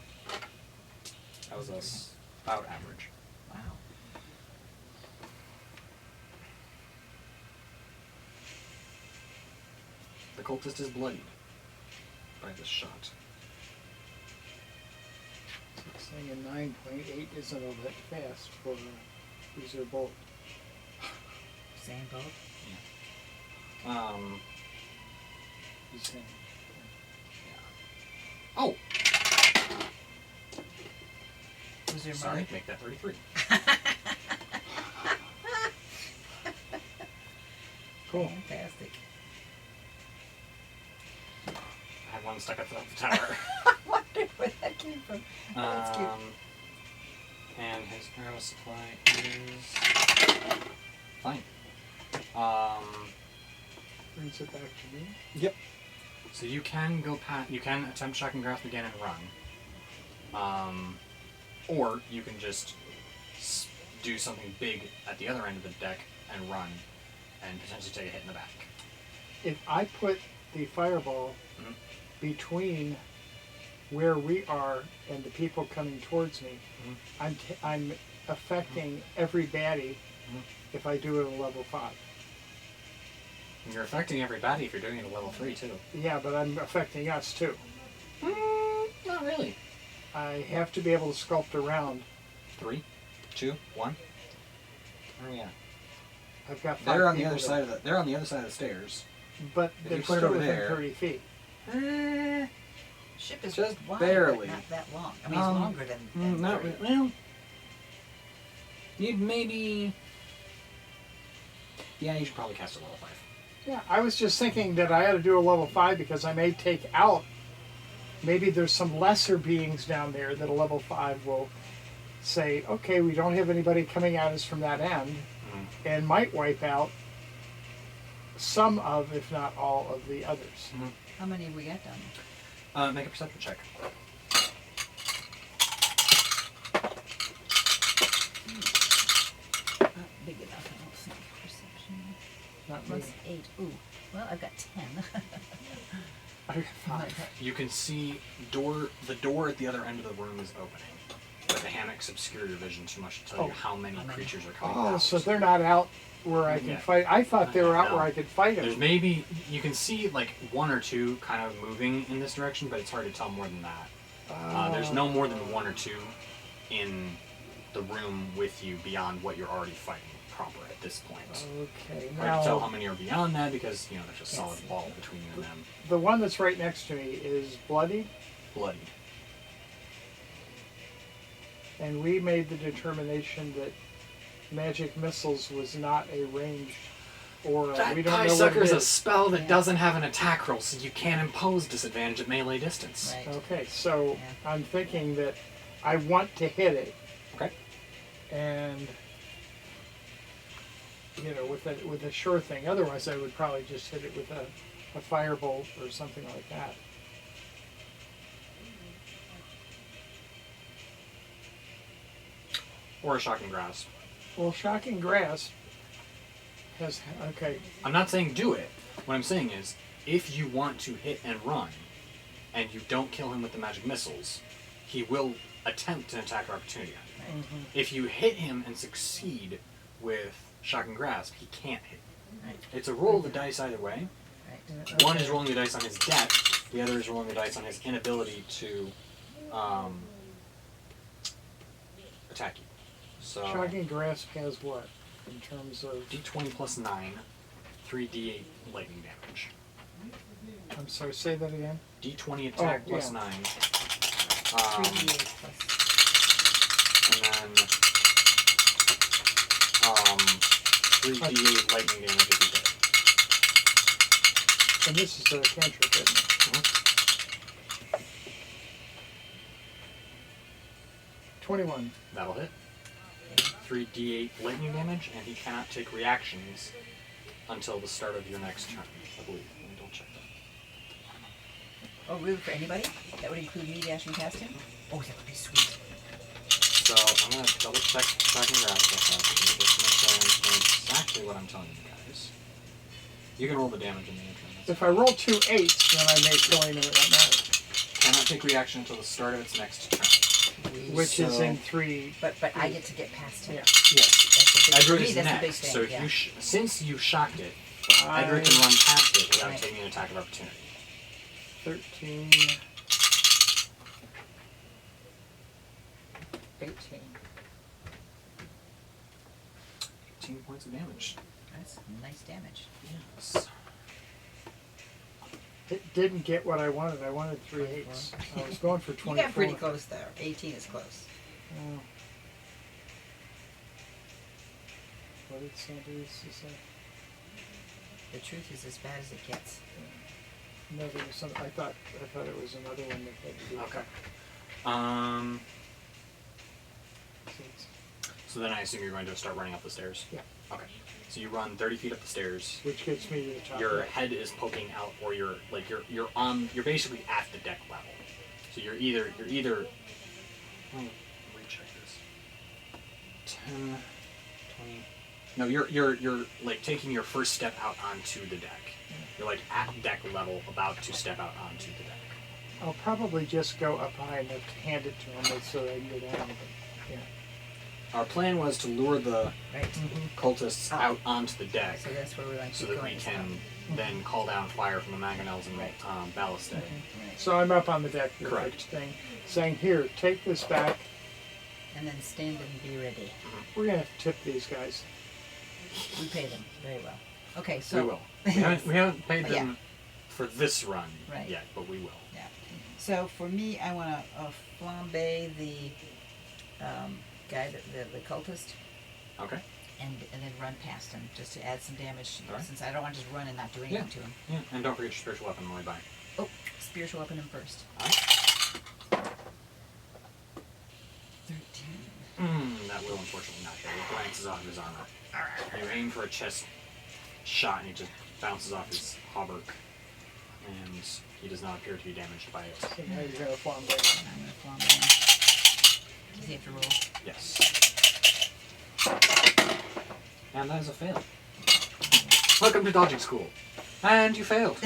That was about average. Wow. The cultist is bloodied by this shot. Saying a 9.8 isn't all that fast for user bolt. Same boat. He's saying. Oh, Was there sorry, Mark? make that 33. Cool. Fantastic. I had one stuck at the top of the tower. I wondered where that came from. Oh, that's cute. And his arrow supply is fine. Brings it back to me. Yep. So you can go past. You can attempt shock and grasp again and run. Or you can just do something big at the other end of the deck and run, and potentially take a hit in the back. If I put the fireball Mhm. between where we are and the people coming towards me, Mhm. I'm affecting every baddie Mhm. if I do it at a level 5. And you're affecting everybody if you're doing it at level 3 too. Yeah, but I'm affecting us too. Not really. I have to be able to sculpt around. 3, 2, 1. Oh yeah. I've got 5 They're on the people other side of the. They're on the other side of the stairs. But If they're you put it still over within there- 30 feet. Ship is Just wide, barely. but not that long. I mean, it's longer than Not 30. well. You'd maybe. Yeah, you should probably cast a level 5. Yeah, I was just thinking that I ought to do a level 5 because I may take out. Maybe there's some lesser beings down there that a level 5 will say, okay, we don't have anybody coming at us from that end, and might wipe out some of, if not all, of the others. How many have we got down there? Make a perception check. Not big enough, I don't think. Perception. Not me. Plus 8. Ooh. Well, I've got 10. I got 5. You can see the door at the other end of the room is opening, but the hammocks obscure your vision too much to tell you how many creatures are coming Oh, out. so they're not out where I can Yeah. fight. I thought they were out No. where I could fight There's them. maybe you can see like 1 or 2 kind of moving in this direction, but it's hard to tell more than that. There's no more than 1 or 2 in the room with you beyond what you're already fighting proper at this point. Okay, Hard to tell how now many are beyond that because there's a Can't solid see. wall between you and them. the one that's right next to me is bloodied, Bloodied. and we made the determination that magic missiles was not a ranged aura. That We don't pie know what sucker it is a is. spell that Yeah. doesn't have an attack roll, so you can't impose disadvantage at melee distance. Right. Okay, so Yeah. I'm thinking that I want to hit it, Okay. and with a sure thing. Otherwise, I would probably just hit it with a firebolt or something like that. Or a shocking grasp. Well, shocking grasp. Okay. I'm not saying do it. What I'm saying is, if you want to hit and run, and you don't kill him with the magic missiles, he will attempt an attack of opportunity on you. Right. If you hit him and succeed with Shocking Grasp, he can't hit. Right. It's a roll of the dice either way. Right. One is rolling the dice on his dex, the other is rolling the dice on his inability to attack you. So Shocking Grasp has what in terms of? D20 plus 9, 3d8 lightning damage. I'm sorry. Say that again. D20 attack plus yeah. 9. 3d8 plus. And then 3d8 lightning damage if you hit. And this is a cantrip, isn't it? Mm-hmm. 21. That'll hit. 3d8 lightning damage, and he cannot take reactions until the start of your next turn, I believe. Let me double check that. Oh, really? For anybody? That would include me dashing past him? Oh, that would be sweet. So I'm going to double check Shocking Grasp stuff just to make sure I understand exactly what I'm telling you guys. You can roll the damage in the interim. If I roll 2 8s, then I may kill him and it won't matter. Cannot take reaction until the start of its next turn. Which is So- in 3. But I get to get past him. Yeah. Yes. That's the big, for Edward me, is that's the big next, thing. so if yeah. you since you shocked it, Edward can run past it without Right. taking an attack of opportunity. 13. 18. 18 points of damage. That's nice damage. Yes. It didn't get what I wanted. I wanted 3 8s. I was going for 24. You got pretty close there. 18 is close. Oh. What did Sanders say? The truth is as bad as it gets. No, there was some. I thought it was another one that had to do. Okay. So then I assume you're going to start running up the stairs? Yeah. Okay. So you run 30 feet up the stairs. Which gets me to the top. Your right. head is poking out, or you're basically at the deck level. So you're either let me recheck this. 10, 20. No, you're like taking your first step out onto the deck. You're like at deck level, about to step out onto the deck. I'll probably just go up high enough to hand it to him so they can go down. But, yeah. Our plan was to lure the Right. cultists Oh. out onto the deck, So that's where we're going to so keep that we going. can then call down fire from the mangonels and Right. ballistae. Right. So I'm up on the deck. here, Correct. saying, here, take this back. And then stand and be ready. We're gonna have to tip these guys. We pay them very well. Okay, so We will. We haven't paid Yeah. them for this run Right. yet, but we will. Yeah. So for me, I want to flambe the guy, the cultist, Okay. and then run past him just to add some damage. Alright. Since I don't want to just run and not do anything to him. Yeah. And don't forget your spiritual weapon on the way by. Oh, spiritual weapon him first. Alright. 13. That will unfortunately not hit. It glances off his armor. You aim for a chest shot and he just bounces off his hauberk. And he does not appear to be damaged by it. So now you're gonna flambe. I'm going to flambe him. Does he have to roll? Yes. And that is a fail. Welcome to dodging school. And you failed.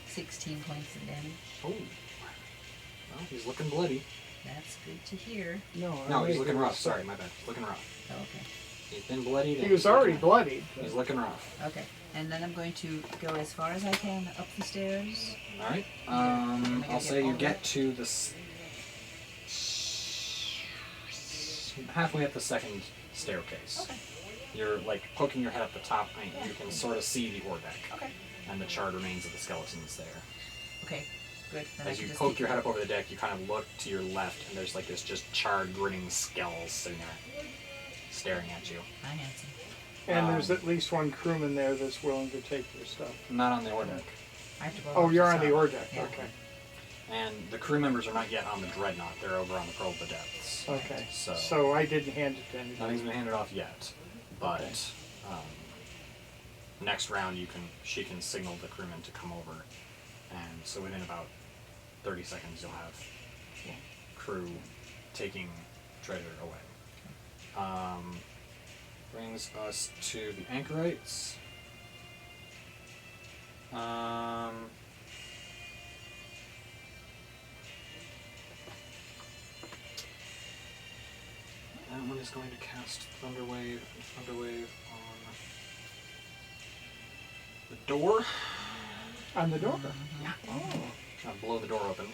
16 points of damage. Oh. Well, he's looking bloody. That's good to hear. No, he's looking rough. Sorry, my bad. Looking rough. Oh, okay. He's been bloodied. He was already bloodied. He's looking rough. Okay. And then I'm going to go as far as I can up the stairs. All right. Am I gonna I'll say all you of get it? to the halfway up the second staircase. Okay. You're like poking your head up the top, and you can sort of see the ore deck Okay. and the charred remains of the skeletons there. Okay. Good. Then I As can you just poke keep your head going. up over the deck, you kind of look to your left, and there's like this just charred, grinning skull sitting there, staring at you. Hi, Nancy. And there's at least one crewman there that's willing to take your stuff. Not on the ore deck. I have to go Oh, up you're to on the top. ore deck. Yeah. Okay. And the crew members are not yet on the dreadnought. They're over on the Pearl of the Depths. Okay. So- So I didn't hand it to anybody. Nothing's been handed off yet, but Okay. next round she can signal the crewmen to come over, and so within about 30 seconds you'll have crew taking treasure away. Brings us to the anchorites. That one is going to cast Thunderwave and Thunderwave on the door. On the door? Yeah. Blow the door open.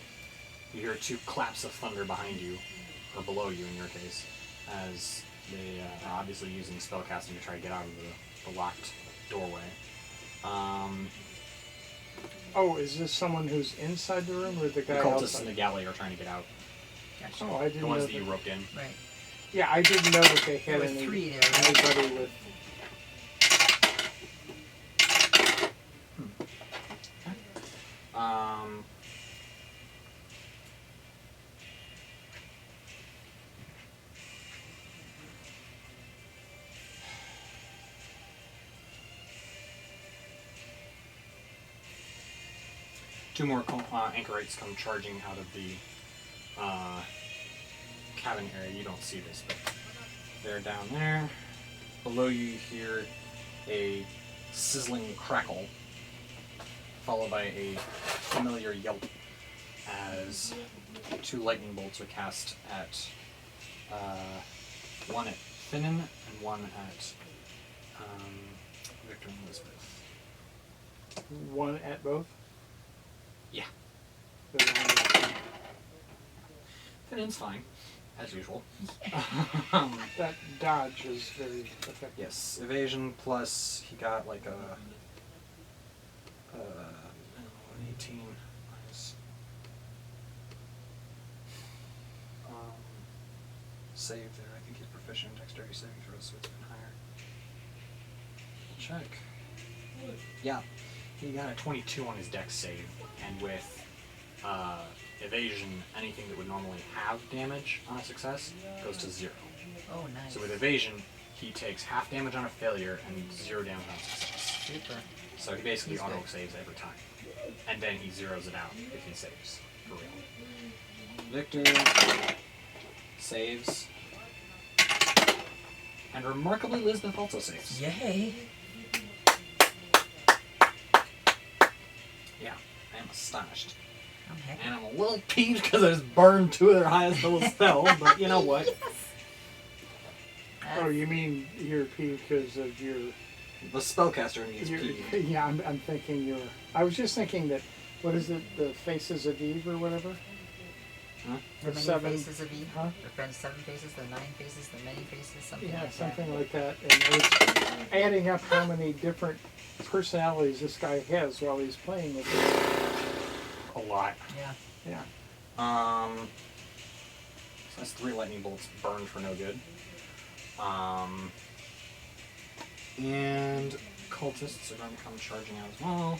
You hear 2 claps of thunder behind you, or below you in your case, as they are obviously using spellcasting to try to get out of the locked doorway. Oh, is this someone who's inside the room or the guy The cultists outside? in the galley are trying to get out. Gotcha. Oh, I didn't The know ones that that. you roped in. Right. Yeah, I didn't know that they There had were any, 3 there, right? anybody with... Two more anchorites come charging out of the cabin area. You don't see this, but they're down there. Below you hear a sizzling crackle, followed by a familiar yelp as 2 lightning bolts are cast at one at Finnan and one at Victor and Elizabeth. One at both? Yeah. The one Finnan's fine, as usual. that dodge is very effective. Yes, evasion plus he got like a 18 minus save there. I think he's proficient in dexterity saving throws, so it's been higher. Check. Yeah, he got a 22 on his dex save, and with evasion, anything that would normally have damage on a success goes to 0. Oh, nice. So with evasion, he takes half damage on a failure and 0 damage on a success. Super. So he basically He's good. auto-saves every time. And then he zeroes it out if he saves. For real. Victor saves. And remarkably, Elizabeth also saves. Yay. Yeah, I am astonished. I'm happy. And I'm a little peeved because I just burned 2 of their highest level spells, but you know what? Oh, you mean you're peeved because of your... The spellcaster needs your peeved. yeah, I'm thinking you're... I was just thinking that, what is it, the Faces of Eve or whatever? Huh? The The many 7... faces of Eve? Huh? The friends 7 faces, the 9 faces, the many faces, something Yeah, like something that. like that. And it's adding up how many different personalities this guy has while he's playing with it. A lot. Yeah. Yeah. So that's 3 lightning bolts burned for no good. And cultists are going to come charging out as well.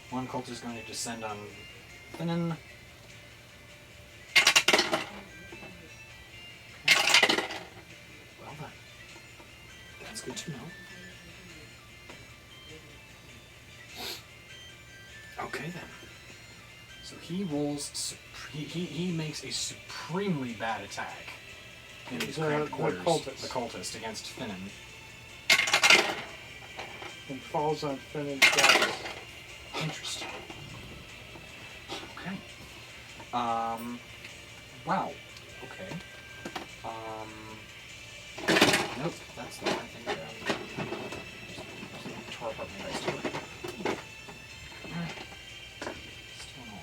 One cultist is going to descend on Finnan. Okay. Well then. That's good to know. Okay then. So he rolls. He makes a supremely bad attack in his cramped quarters. cultist. The cultist against Finnan. And falls on Finnan's dice. Interesting. Okay. Wow. Okay. Nope. That's the one thing that I tore apart my dice too. Still no.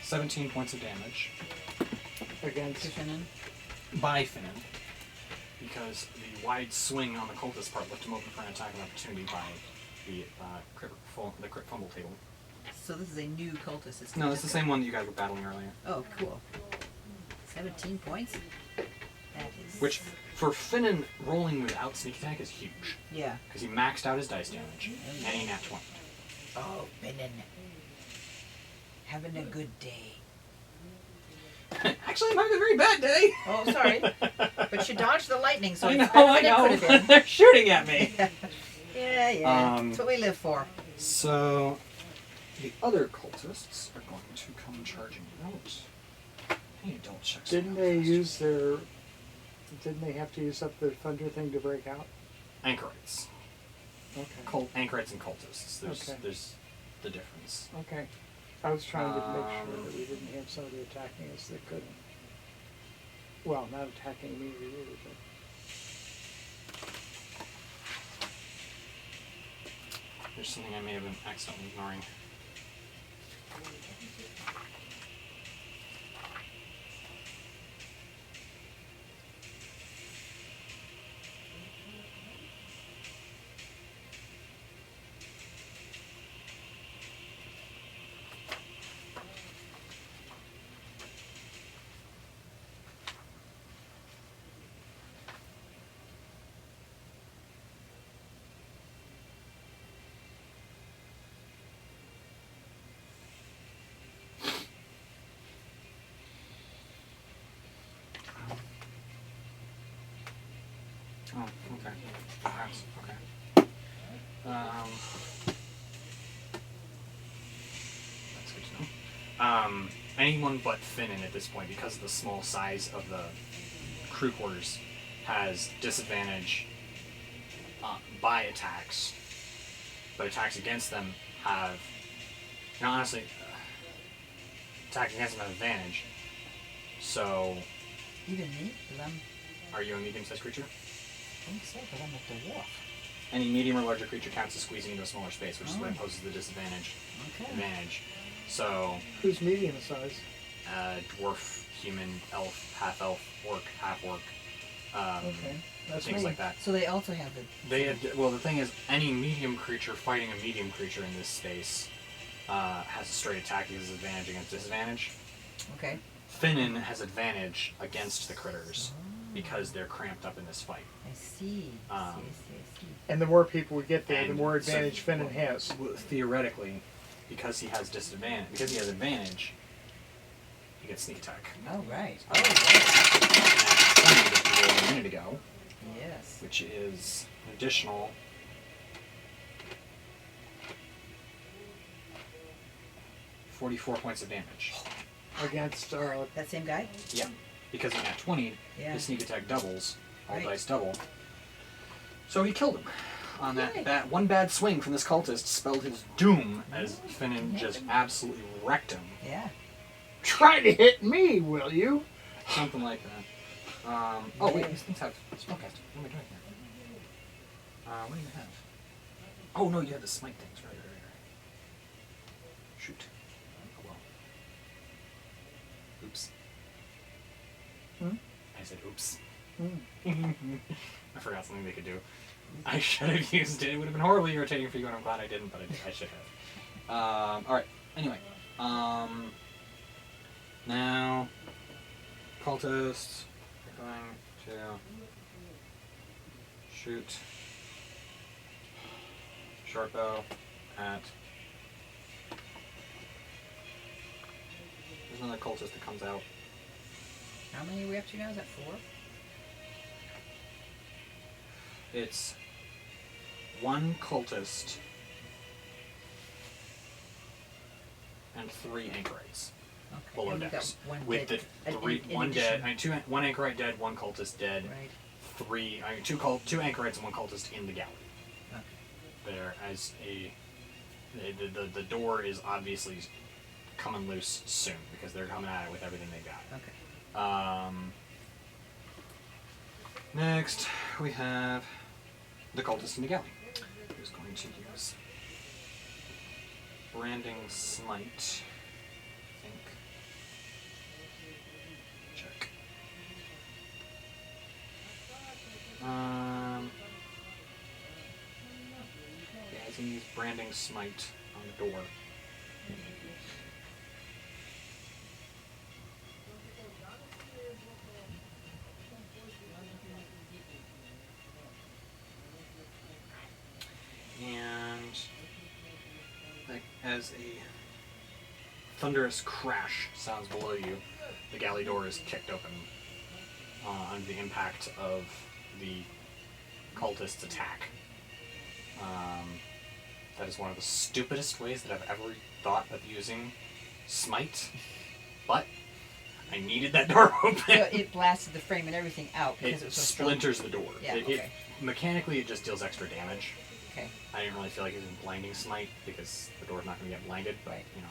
17 points of damage Against... Finnan. by Finnan, because the wide swing on the cultist part left him open for an attacking opportunity by the crit fumble table. So this is a new cultist. It's No, it's the same one that you guys were battling earlier. Oh, cool. 17 points? That is... Which, for Finnan, rolling without sneak attack is huge, Yeah. because he maxed out his dice damage, and he nat 20. Oh, Finnan. Having a good day. Actually, I'm having a very bad day. Oh, sorry. But you dodged the lightning, so I it's know, better I than it could know. have been. They're shooting at me. Yeah. That's what we live for. So, the other cultists are going to come charging Any adult checks. Didn't they use their? Didn't they have to use up their thunder thing to break out? Anchorites. Okay. Anchorites and cultists. Okay. There's the difference. Okay. I was trying to make sure that we didn't have somebody attacking us that couldn't. Well, not attacking me really, but. There's something I may have been accidentally ignoring. Oh, okay. Perhaps, okay. That's good to know. Anyone but Finnan at this point, because of the small size of the crew quarters, has disadvantage by attacks, but attacks against them have, honestly, attacks against them have advantage. So, Even me? Because are you a medium-sized creature? I think so, but I'm at the wharf. Any medium or larger creature counts as squeezing into a smaller space, which is what imposes the disadvantage. Okay. Advantage. So, Who's medium size? dwarf, human, elf, half-elf, orc, half-orc, Okay. That's things me. like that. So they also have the. Well, the thing is, any medium creature fighting a medium creature in this space has a straight attack because of advantage against disadvantage. Okay. Finnan has advantage against the critters because they're cramped up in this fight. I see. I see. And the more people we get there, the And more so- advantage Finnan has. Well, theoretically, because he has disadvantage, because he has advantage, he gets sneak attack. Oh, right. And that we rolled a minute ago, Yes. which is an additional 44 points of damage. Against, That same guy? Yeah, because he got 20, Yeah. his sneak attack doubles, all Right. dice double. So he killed him. On Yay. that one bad swing from this cultist spelled his doom as Finnan just absolutely wrecked him. Yeah. try to hit me, will you? Something like that. Oh wait, these things have spellcasting. What am I doing here? What do you have? Oh no, you have the smite things. Right. Shoot. Oh well. Oops. Hmm? I said oops. Hmm. I forgot something they could do. I should have used it. It would have been horribly irritating for you, and I'm glad I didn't, but I should have. Alright, anyway. Now, cultists are going to shoot short bow at. There's another cultist that comes out. How many are we up to now? Is that 4? It's one cultist and 3 anchorites. Okay. Below and we've got decks. one With dead. the in one addition. dead, one anchorite dead, one cultist dead, Right. 2 anchorites and 1 cultist in the galley. Okay. There as the door is obviously coming loose soon because they're coming at it with everything they got. Okay. Next we have the cultist in the galley, who's going to use branding smite. I think. Check. Yeah, he's gonna use branding smite on the door. And like, as a thunderous crash sounds below you, the galley door is kicked open under the impact of the cultist's attack. That is one of the stupidest ways that I've ever thought of using smite. but I needed that door open. So it blasted the frame and everything out because it was so strong. Splinters the door. Yeah, okay. Mechanically, it just deals extra damage. Okay. I didn't really feel like using blinding smite because the door's not going to get blinded, but Right. you know,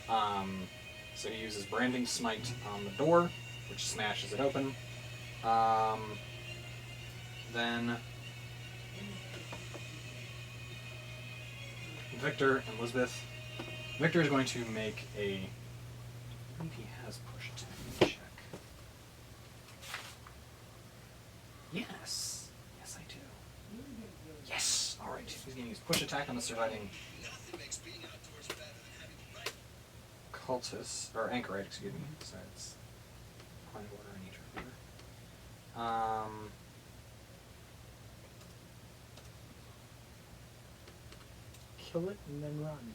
whatever. So he uses branding smite on the door, which smashes it open. Then Victor and Elizabeth. Victor is going to make a. I believe he has push attack. Check. Yes. Yes, I do. Yes. All right. He's going to use push attack on the surviving cultist or anchorite. Excuse me. So it's point of order in each order. Kill it and then run.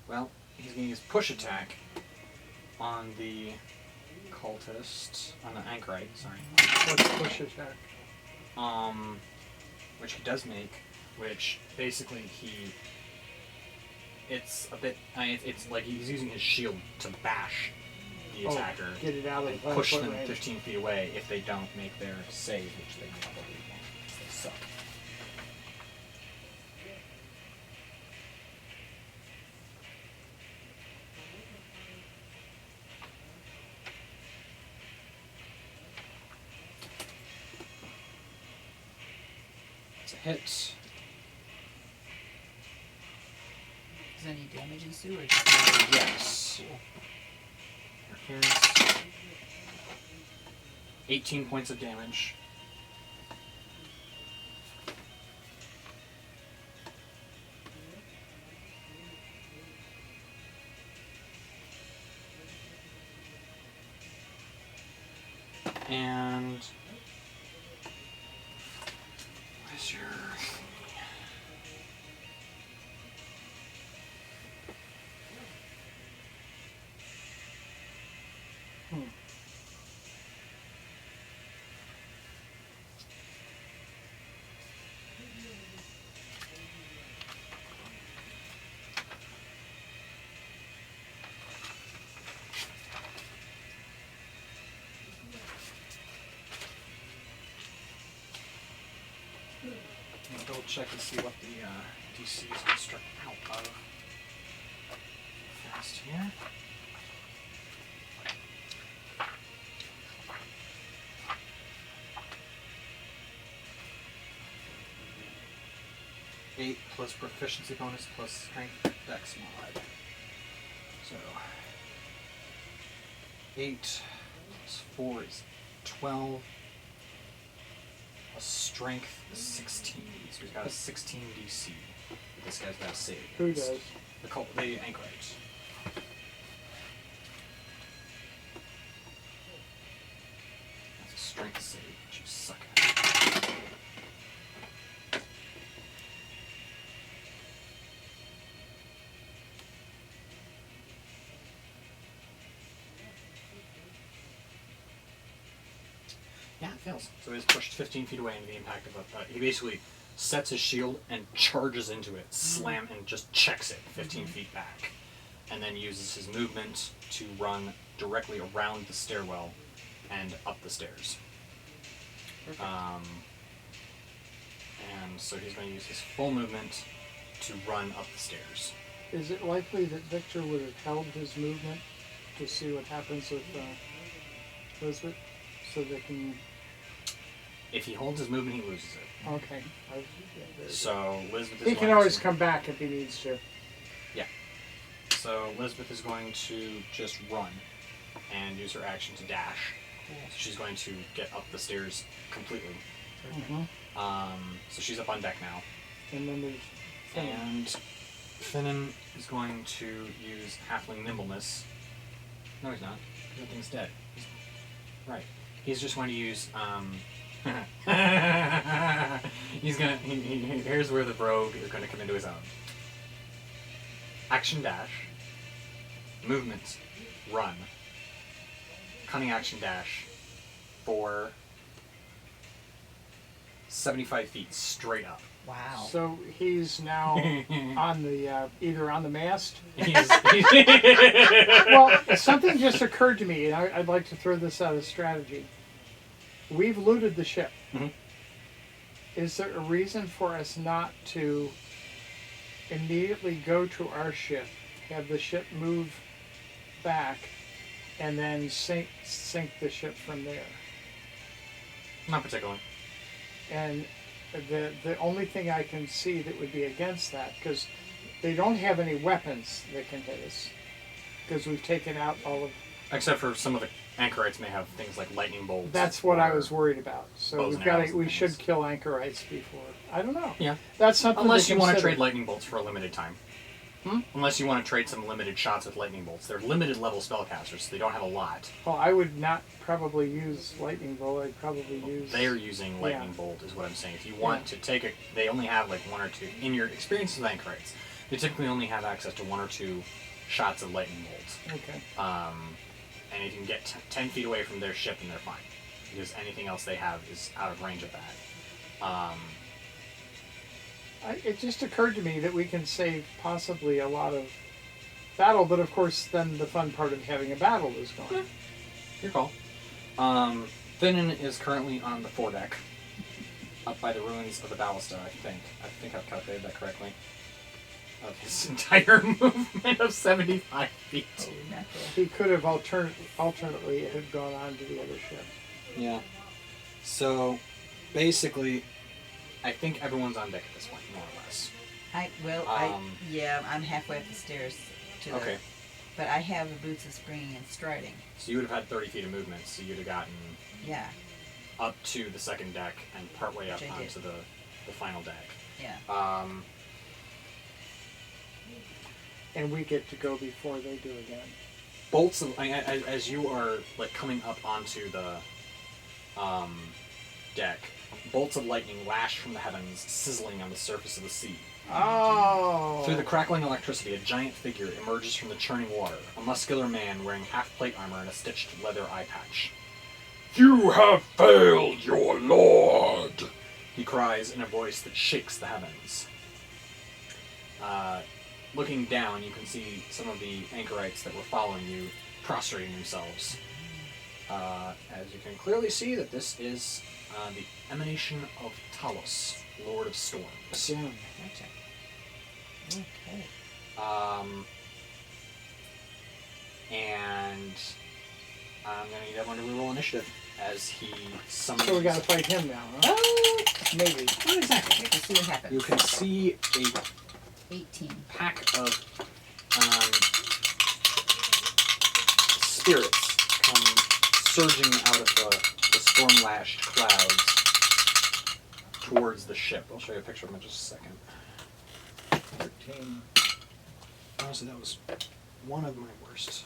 Well, he's going to use push attack on the cultist, on the anchorite, sorry. What's push attack? Which he does make, which basically it's a bit, it's like he's using his shield to bash the attacker Get it out of and the push 5 them foot range. 15 feet away if they don't make their save, which they probably won't, because they suck. It's a hit. Does any damage ensue or just Yes. Here's 18 points of damage. And what is your I'll double check and see what the DC is constructed out of. Fast here. Eight plus proficiency bonus plus strength dex mod. So 8 plus 4 is 12. Plus strength is 16. So he's got a 16 DC. This guy's got a save. Who does? The anchorite. That's a strength save, which you suck at. Yeah, it fails. So he's pushed 15 feet away into the impact of a. He basically sets his shield and charges into it, slam, and just checks it 15 feet back. And then uses his movement to run directly around the stairwell and up the stairs. Perfect. And so he's going to use his full movement to run up the stairs. Is it likely that Victor would have held his movement to see what happens with Elizabeth? So they can. If he holds his movement, he loses it. Okay. So Elizabeth is He can going always to, come back if he needs to. Yeah. So Elizabeth is going to just run and use her action to dash. Cool. So she's going to get up the stairs completely. Mm-hmm. So she's up on deck now. And then there's. And Finnan is going to use Halfling Nimbleness. No, he's not. That thing's dead. Right. He's just going to use. He's gonna. Here's where the rogue is going to come into his own. Action dash. Movement. Run. Cunning action dash. For 75 feet straight up. Wow. So he's now on the either on the mast. Well, something just occurred to me, and I'd like to throw this out as strategy. We've looted the ship. Mhm. Is there a reason for us not to immediately go to our ship, have the ship move back, and then sink the ship from there? Not particularly. And the only thing I can see that would be against that, because they don't have any weapons that can hit us, because we've taken out all of. Except for some of the anchorites may have things like lightning bolts. That's what I or- was worried about. So bows we've and got arrows to, and we things. should kill anchorites before. I don't know. Yeah. That's something. Unless to you want to consider. trade lightning bolts for a limited time. Unless you want to trade some limited shots with lightning bolts. They're limited level spellcasters, so they don't have a lot. Well, I would not probably use lightning bolt. I'd probably use. They're using lightning bolt, is what I'm saying. If you want to take a, they only have like one or two. In your experience with anchorites, they typically only have access to one or two shots of lightning bolts. Okay. And if you can get 10 feet away from their ship, then they're fine. Because anything else they have is out of range of that. It just occurred to me that we can save possibly a lot of battle, but of course, then the fun part of having a battle is gone. Your call. Finnan is currently on the foredeck, up by the ruins of the ballista, I think I've calculated that correctly. Of his entire movement of 75 feet. Holy mackerel. He could have alternately had gone on to the other ship. Yeah. So, basically, I think everyone's on deck at this point, more or less. I'm halfway up the stairs to Okay. but I have the boots of springing and striding. So you would have had 30 feet of movement, so you'd have gotten Yeah. up to the second deck and partway up Which I did. onto the final deck. Yeah. And we get to go before they do again. Bolts of, as you are like coming up onto the deck, bolts of lightning lash from the heavens, sizzling on the surface of the sea. Oh! Through the crackling electricity, a giant figure emerges from the churning water, a muscular man wearing half-plate armor and a stitched leather eye patch. You have failed your lord! He cries in a voice that shakes the heavens. Looking down, you can see some of the anchorites that were following you prostrating themselves. As you can clearly see that this is the emanation of Talos, Lord of Storms. Yeah. Gotcha. Okay. And I'm going to need everyone to reroll initiative as he summons... So we gotta fight him now, huh? Maybe. Not exactly. Let's see what happens. You can see a 18. pack of spirits come surging out of the storm-lashed clouds towards the ship. I'll show you a picture of them in just a second. 13. Honestly, that was one of my worst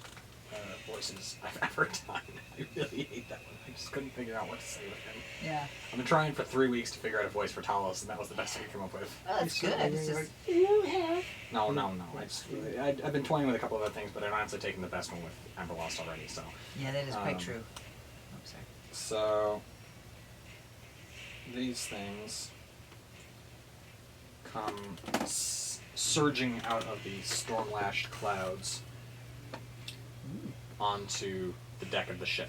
voices I've ever done. I really hate that one. I just couldn't figure out what to say with him. Yeah. I've been trying for 3 weeks to figure out a voice for Talos, and that was the best I could come up with. Oh, that's good. It's just, No. I've been toying with a couple of other things, but I've honestly taken the best one with Amber Lost already, so. yeah, that is quite true. I'm sorry. So, these things come surging out of the storm-lashed clouds onto the deck of the ship.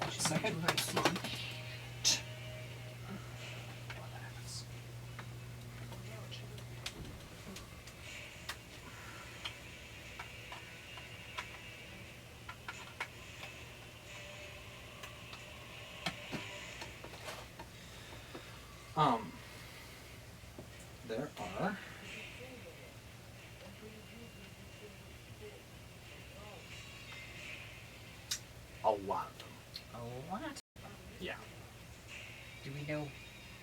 Second. There are a lot of them. A lot. Yeah. Do we know?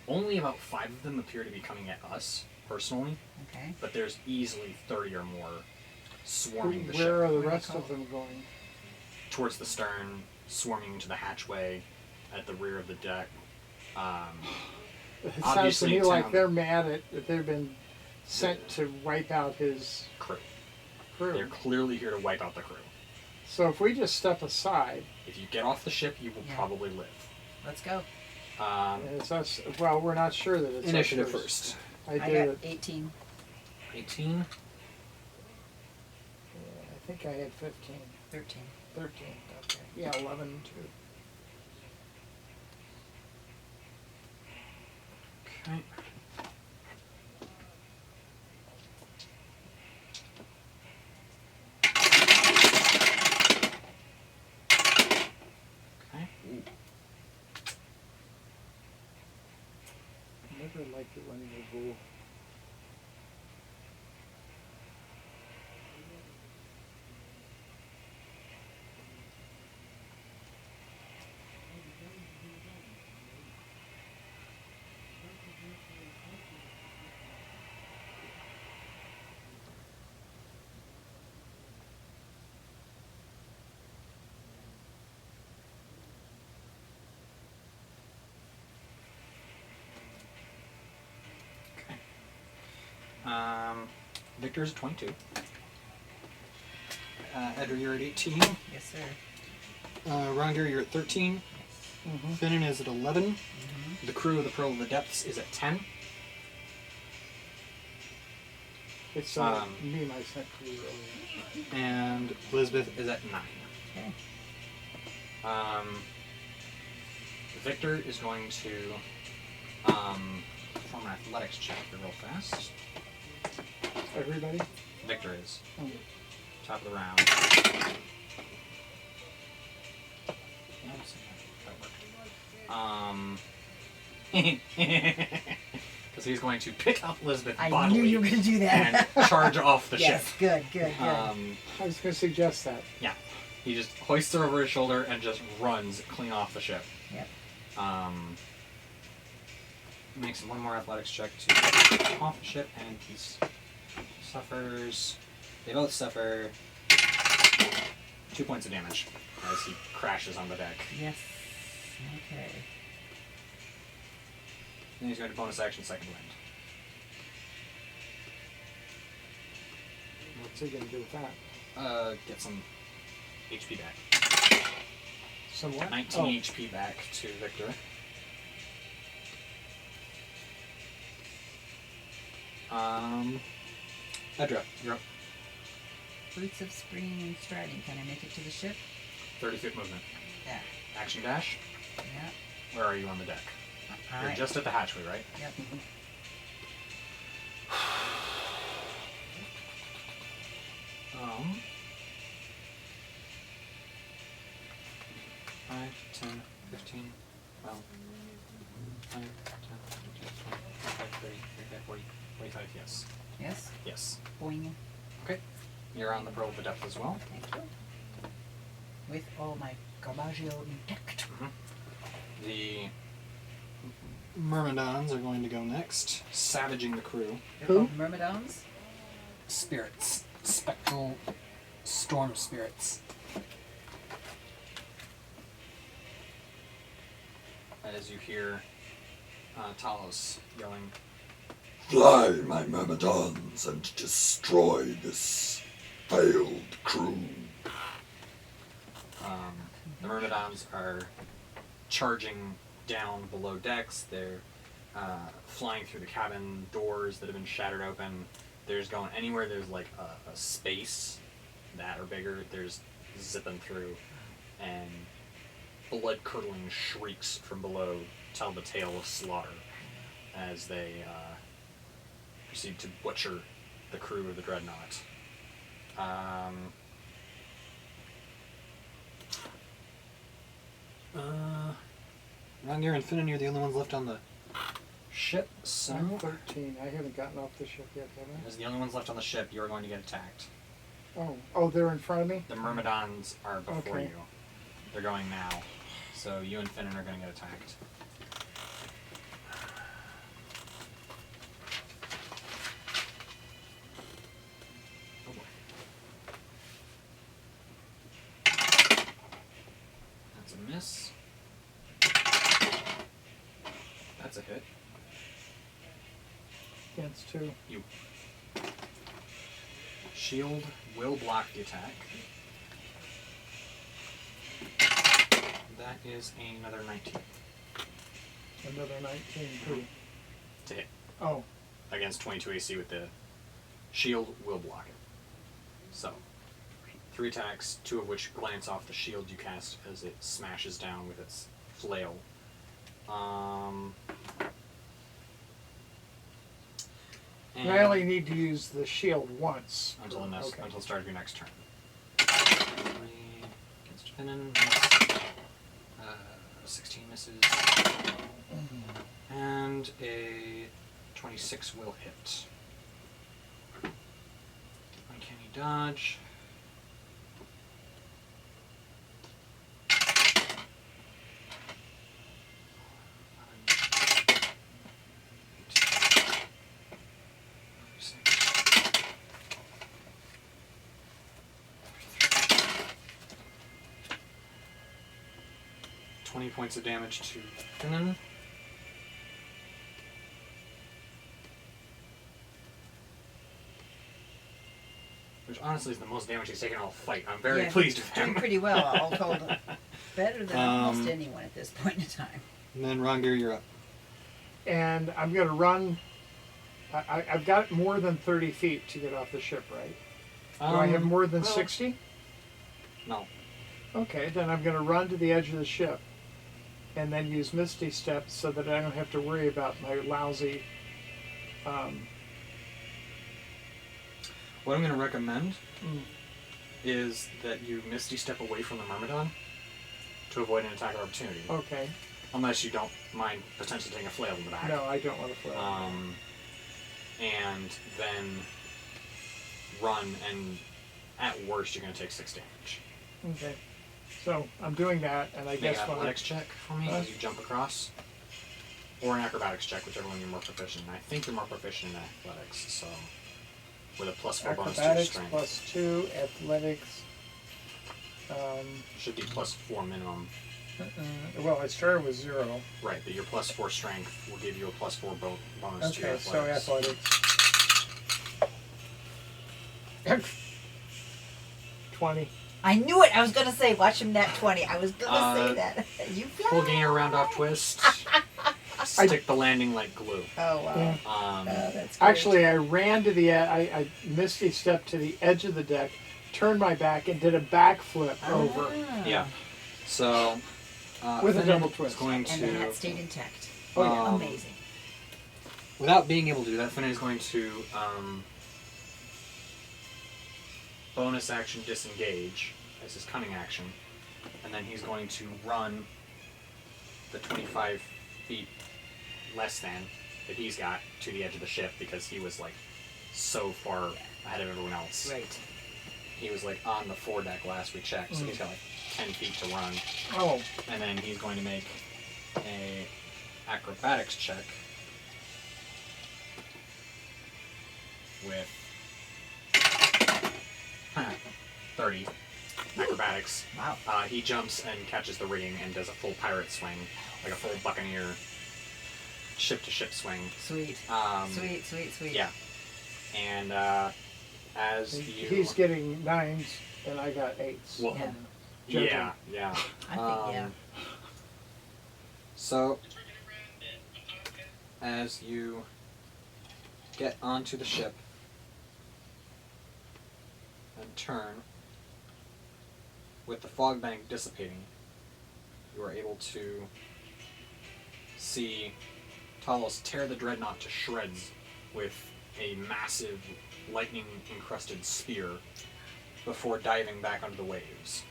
Only about 5 of them appear to be coming at us, personally, Okay. but there's easily 30 or more swarming the Where ship. are the What do you rest call of them going? Towards the stern, swarming into the hatchway, at the rear of the deck. It sounds to Obviously, me like town- they're mad that they've been sent to wipe out his Crew. They're crew. clearly here to wipe out the crew. So if we just step aside, If you get off the ship, you will Yeah. probably live. Let's go. It's us. Well, we're not sure that it's us Initiative first. I I did got it. 18. 18. Yeah, I think I had 15. 13. 13. Okay. Yeah, 11 too. Okay. Okay. Never liked it when you rule. Victor's at 22. Edgar, you're at 18. Yes, sir. Ronger, you're at 13. Mm-hmm. Finnan is at 11. Mm-hmm. The crew of the Pearl of the Depths is at 10. It's meme I sent to you earlier. And Elizabeth is at 9. Okay. Victor is going to perform an athletics check real fast. Everybody? Victor is. Mm. Top of the round. Because he's going to pick up Elizabeth I bodily knew you were going to do that. and charge off the Yes, ship. good, good, good. I was going to suggest that. Yeah. He just hoists her over his shoulder and just runs clean off the ship. Yep. Makes one more athletics check to get off the ship, and he suffers. They both suffer 2 points of damage as he crashes on the deck. Yes. Okay. Then he's going to bonus action second wind. What's he going to do with that? Get some HP back. Somewhat? 19 HP back to Victor. Edra, you're up. Fruits of spring and striding. Can I make it to the ship? 30-foot movement. Yeah. Action dash. Yeah. Where are you on the deck? All You're right. just at the hatchway, right? Yep. 5, 10, 15, 12, 5, 10, 15, 20, 25, 30, 35, 40, 45, yes. Yes. Yes. Boing. Okay. You're on the Pearl of the Depth as well. Thank you. With all my garbaggio intact. The Myrmidons are going to go next, savaging the crew. They're Who? called Myrmidons. Spirits. Spectral storm spirits. As you hear Talos yelling, Fly, my myrmidons, and destroy this failed crew. the Myrmidons are charging down below decks. They're flying through the cabin doors that have been shattered open. There's going anywhere there's like a space that or bigger, there's zipping through, and blood-curdling shrieks from below tell the tale of slaughter as they proceed to butcher the crew of the Dreadnought. Rangir and Finnan are the only ones left on the ship, so... I'm 13. I haven't gotten off the ship yet, have I? As the only ones left on the ship, you're going to get attacked. Oh, they're in front of me? The Myrmidons are before Okay. you. They're going now. So you and Finnan are going to get attacked. Oh boy. That's a miss. That's a hit. Against two. You. Shield will block the attack. That is another 19. Another 19 too. to hit Oh, against 22 AC with the shield will block it. So, 3 attacks, 2 of which glance off the shield you cast as it smashes down with its flail. and I only need to use the shield once. until Okay. until the start of your next turn. 20 against Finnan, miss. 16 misses, and a 26 will hit. Uncanny dodge. Points of damage to Finnan. Which honestly is the most damage he's taken all fight. I'm very pleased with him. Doing pretty well, all told. Better than almost anyone at this point in time. And then Rongir, you're up. And I'm going to run. I've got more than 30 feet to get off the ship, right? Do I have more than 60? No. Okay, then I'm going to run to the edge of the ship and then use Misty Step so that I don't have to worry about my lousy... What I'm going to recommend is that you Misty Step away from the Myrmidon to avoid an attack of opportunity. Okay. Unless you don't mind potentially taking a flail in the back. No, I don't want to flail. And then run, and at worst you're going to take 6 damage. Okay. So I'm doing that, and I Make guess an athletics check for me as you jump across. Or an acrobatics check, whichever one you're more proficient in. I think you're more proficient in athletics, so... With a +4 bonus to your acrobatics strength. +2, athletics. Should be +4 minimum. Well, I started with 0. Right, but your +4 strength will give you a +4 bonus to your Okay, so athletics. athletics. 20. I knew it. I was gonna say, watch him nat 20. I was gonna say that. You fly. Full gainer round off twist. Stick the landing like glue. Oh wow. Yeah. Oh, that's great. Actually, I ran to the I Misty stepped to the edge of the deck, turned my back, and did a backflip over. Ah. Yeah. So With a Finnan double twist. is going And the hat to, stayed intact. Oh, yeah. Amazing. without being able to do that, Finnan is going to bonus action disengage as his cunning action, and then he's going to run the 25 feet less than that he's got to the edge of the ship because he was like so far ahead of everyone else. Right. He was like on the foredeck last we checked, so he's got like 10 feet to run. Oh, And then he's going to make a acrobatics check with 30 acrobatics. Wow. He jumps and catches the rigging and does a full pirate swing, like a full buccaneer ship-to-ship swing. Sweet. Sweet. Yeah. And as you... he's getting 9s, and I got 8s. Well, Yeah. yeah. I think yeah. So, as you get onto the ship and turn, with the fog bank dissipating, you are able to see Talos tear the dreadnought to shreds with a massive lightning-encrusted spear before diving back under the waves.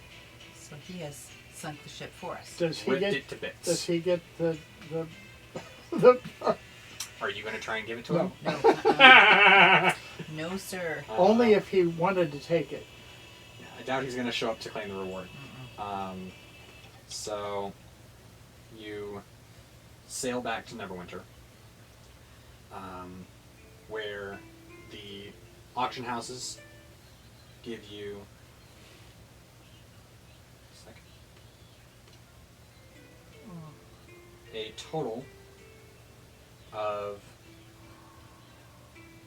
So he has sunk the ship for us. Does he Ripped get? it to bits. Does he get the? Are you going to try and give it to him? No. No, sir. Only if he wanted to take it. I doubt he's going to show up to claim the reward. So you sail back to Neverwinter, where the auction houses give you a total of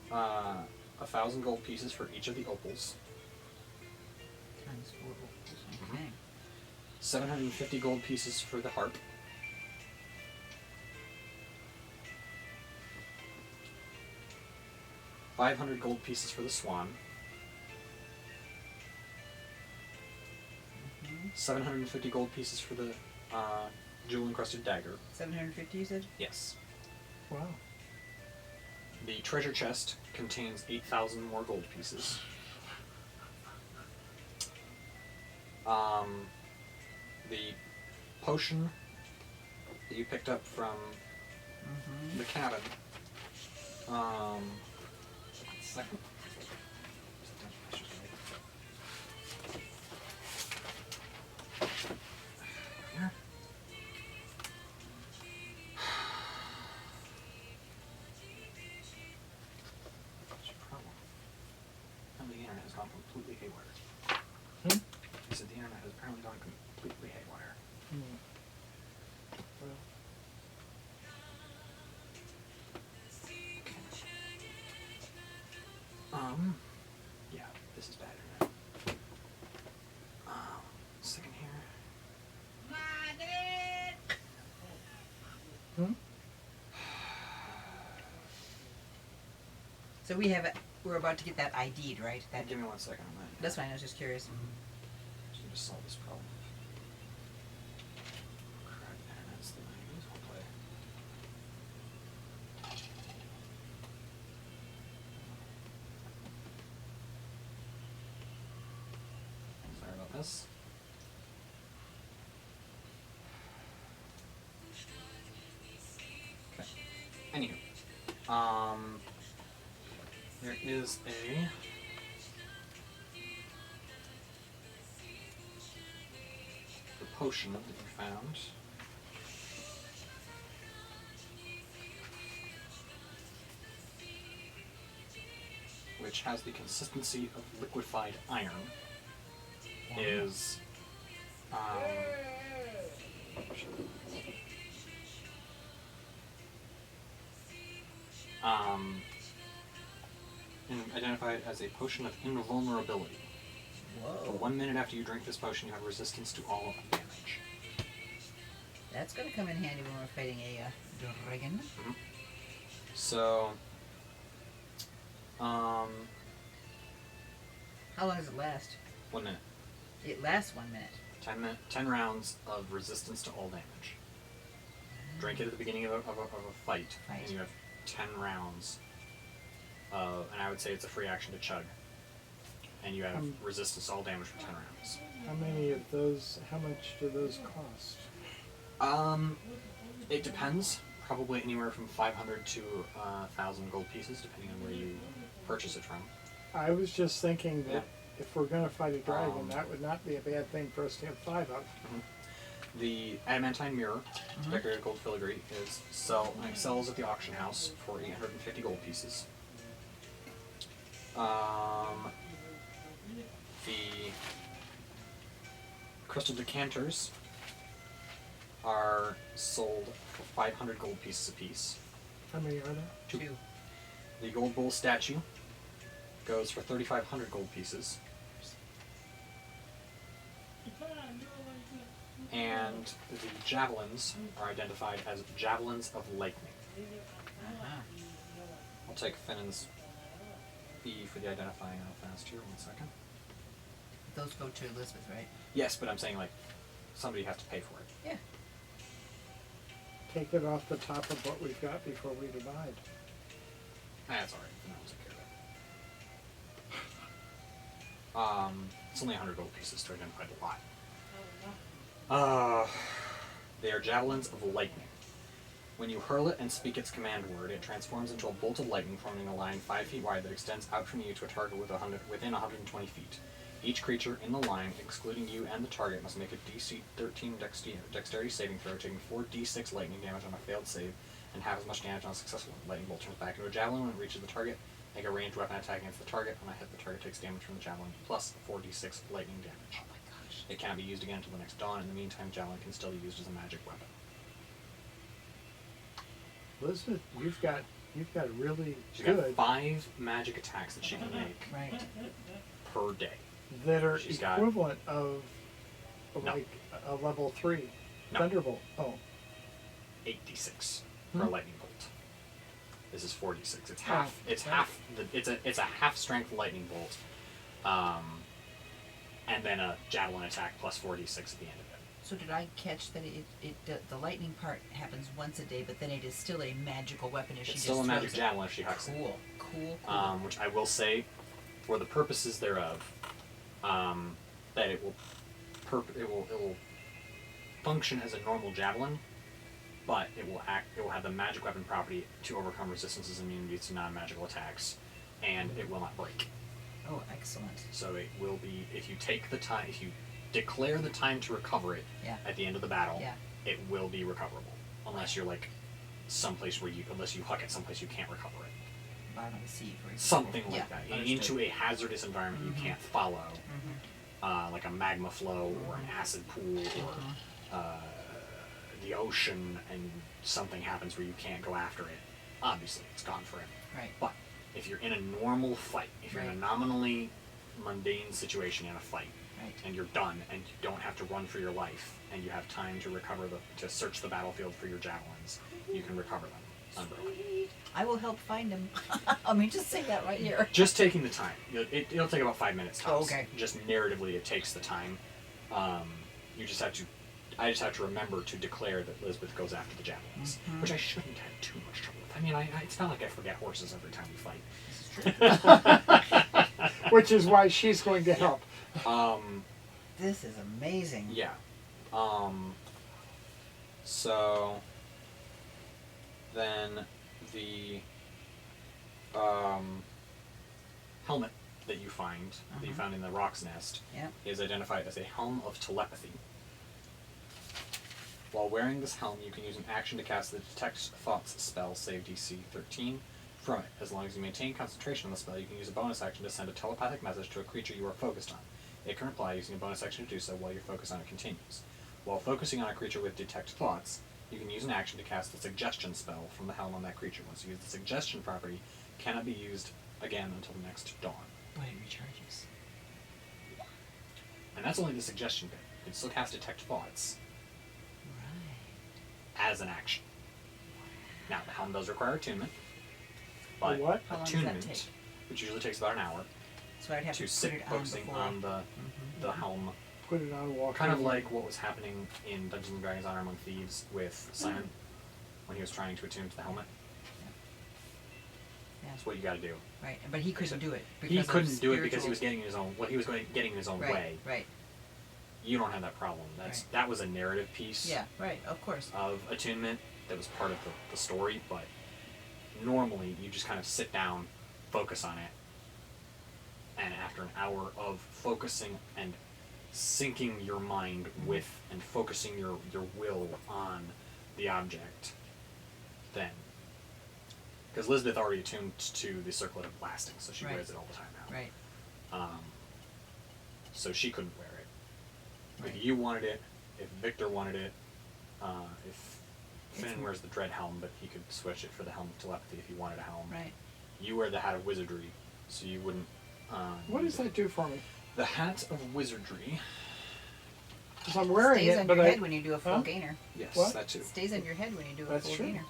1,000 gold pieces for each of the opals. Times 4 opals. Okay. 750 gold pieces for the harp, 500 gold pieces for the swan. 750 gold pieces for the jewel-encrusted dagger. 750, you said? Yes. Wow. The treasure chest contains 8,000 more gold pieces. The potion that you picked up from the cabin. Second. Here. What's your problem? And the internet has gone completely haywire. He said the internet has apparently gone completely haywire. Well, Yeah, this is bad internet. Second here. So we're about to get that ID'd, right? That, Give me 1 second on that. that's fine, I was just curious. Just need to solve this problem. Crap, internet's the news won't play. Sorry about this. Okay. Anywho, there is a the potion that you found. Which has the consistency of liquefied iron. Is identified as a potion of invulnerability. For Whoa. 1 minute after you drink this potion, you have resistance to all damage. That's gonna come in handy when we're fighting a dragon. So, How long does it last? 1 minute. It lasts 1 minute. 10 rounds of resistance to all damage. Drink it at the beginning of a fight, and you have 10 rounds. And I would say it's a free action to chug. And you have resistance to all damage for 10 rounds. how many of those, how much do those cost? It depends. Probably anywhere from 500 to 1,000 gold pieces, depending on where you purchase it from. I was just thinking that Yeah. if we're going to fight a dragon, that would not be a bad thing for us to have 5 of. The adamantine mirror, decorated gold filigree, sells at the auction house for 850 gold pieces. The crystal decanters are sold for 500 gold pieces apiece. How many are there? 2. The gold bull statue goes for 3,500 gold pieces. And the javelins are identified as javelins of lightning. I'll take Finnan's E for the identifying how fast here. 1 second. Those go to Elizabeth, right? Yes, but I'm saying like somebody has to pay for it. Yeah. Take it off the top of what we've got before we divide. That's alright. Finnan will take care of it. It's only 100 gold pieces to identify the lot. They are javelins of lightning. When you hurl it and speak its command word, it transforms into a bolt of lightning, forming a line 5 feet wide that extends out from you to a target within 120 feet. Each creature in the line, excluding you and the target, must make a DC 13 dexterity saving throw, taking 4d6 lightning damage on a failed save, and half as much damage on a successful one. Lightning bolt turns back into a javelin when it reaches the target. Make a ranged weapon attack against the target. When I hit, the target takes damage from the javelin, plus 4d6 lightning damage. Oh my gosh. It cannot be used again until the next dawn. In the meantime, javelin can still be used as a magic weapon. Elizabeth, you've got really She's got good 5 magic attacks that she can make Right. per day. that are She's got- equivalent of No. like a level 3 No. Thunderbolt. Oh, 8d6 for a lightning bolt. This is 4d6. It's Oh, half. It's right. half. It's a half strength lightning bolt, and then a javelin attack plus 4d6 at the end of it. So did I catch that the lightning part happens once a day, but then it is still a magical weapon if she It's just still a magic throws it? javelin if she hucks it. Cool. Which I will say, for the purposes thereof, that it will function as a normal javelin, but it will have the magic weapon property to overcome resistances and immunities to non-magical attacks, and it will not break. Oh, excellent. So it will be, if you declare the time to recover it Yeah. at the end of the battle, Yeah. it will be recoverable, unless you're like someplace unless you huck it someplace you can't recover it. Bottom of the sea, for example. Something like Yeah, that. understood. Into a hazardous environment you can't follow, like a magma flow or an acid pool or the ocean, and something happens where you can't go after it. Obviously, it's gone forever. Right. But if you're in a normal fight, if you're in a Right. nominally mundane situation in a fight, Right. and you're done, and you don't have to run for your life, and you have time to to search the battlefield for your javelins, you can recover them unbroken. I will help find him. Let me just say that right here. Just taking the time. It'll take about 5 minutes tops. Oh, okay. Just narratively, it takes the time. You just have to. I just have to remember to declare that Lisbeth goes after the javelins, which I shouldn't have too much trouble with. I mean, it's not like I forget horses every time we fight. This is true. Which is why she's going to help. This is amazing. Yeah. So then the helmet that you find, that you found in the rock's nest, Yep. is identified as a helm of telepathy. While wearing this helm, you can use an action to cast the Detect Thoughts spell, save DC 13, from it. As long as you maintain concentration on the spell, you can use a bonus action to send a telepathic message to a creature you are focused on. It can reply using a bonus action to do so while your focus on it continues. While focusing on a creature with Detect Thoughts, you can use an action to cast the Suggestion spell from the helm on that creature. Once you use the Suggestion property, cannot be used again until the next dawn. But it recharges. And that's only the Suggestion bit. You can still cast Detect Thoughts Right. as an action. Now, the helm does require attunement, but what? How long does that attunement, take? which usually takes about an hour, So I'd have to to sit put it on focusing before. on the helm, Put it on walk. kind of like what was happening in Dungeons and Dragons Honor Among Thieves with Simon when he was trying to attune to the helmet. Yeah. That's what you got to do. Right, but he couldn't do it. He because of couldn't do it because he spiritual- was getting in his own. What he was getting in his own right, way. Right. You don't have that problem. That was a narrative piece Yeah. Right. Of course. of attunement that was part of the story, but normally you just kind of sit down, focus on it, and after an hour of focusing and syncing your mind with and focusing your will on the object, then, because Lisbeth already attuned to the circlet of blasting, so she Right. wears it all the time now. Right. So she couldn't wear it. Right. If you wanted it, if Victor wanted it, if Finn It's- wears the dread helm, but he could switch it for the helm of telepathy if he wanted a helm. Right. You wear the hat of wizardry, so you wouldn't. What does that do for me? The hat of wizardry. Because I'm wearing Stays it, on but your I. head when you do a full Huh? gainer. Yes, What? that too. Stays on your head when you do a That's full true. gainer.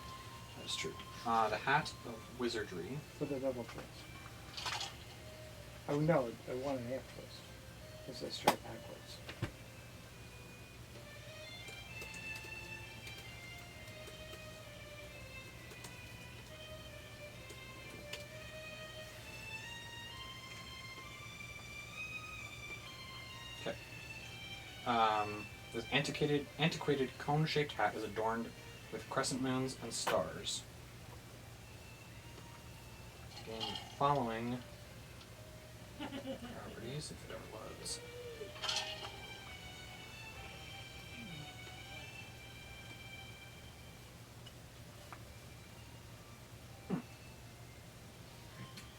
That is true. The hat of wizardry. For the double twist. Oh no, a 1.5 twist. It's a straight backwards. Okay. This antiquated cone-shaped hat is adorned with crescent moons and stars. Again, following properties, if it ever loads.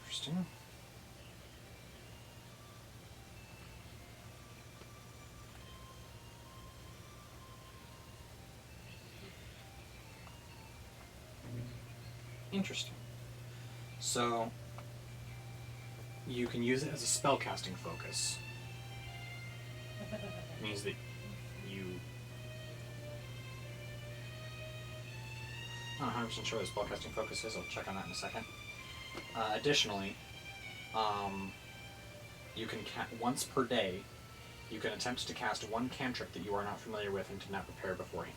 Interesting. Interesting. So, you can use it as a spellcasting focus. It means that you... not 100% sure what spellcasting focus is. I'll check on that in a second. Additionally, you can once per day, you can attempt to cast one cantrip that you are not familiar with and did not prepare beforehand.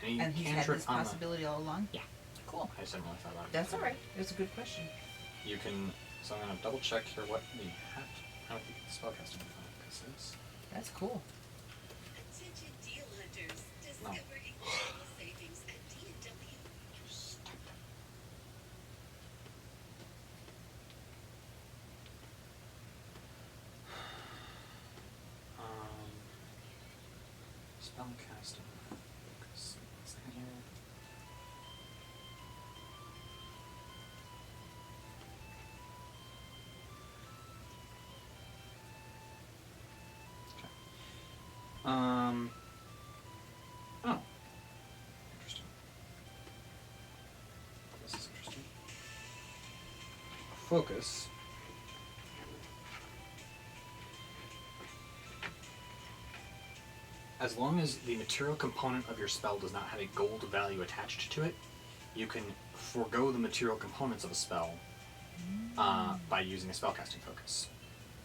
Any And he's had cantrip this on possibility all along? Yeah. Cool. I just haven't really thought about it. That's alright. It's a good question. You can. So I'm gonna double check here what the how the spellcasting focus is. That's cool. Attention deal hunters. No. Discover incredible savings at D&W. Spellcasting focus. 1 second here. Okay. Oh. Interesting. This is interesting. Focus. As long as the material component of your spell does not have a gold value attached to it, you can forego the material components of a spell by using a spellcasting focus.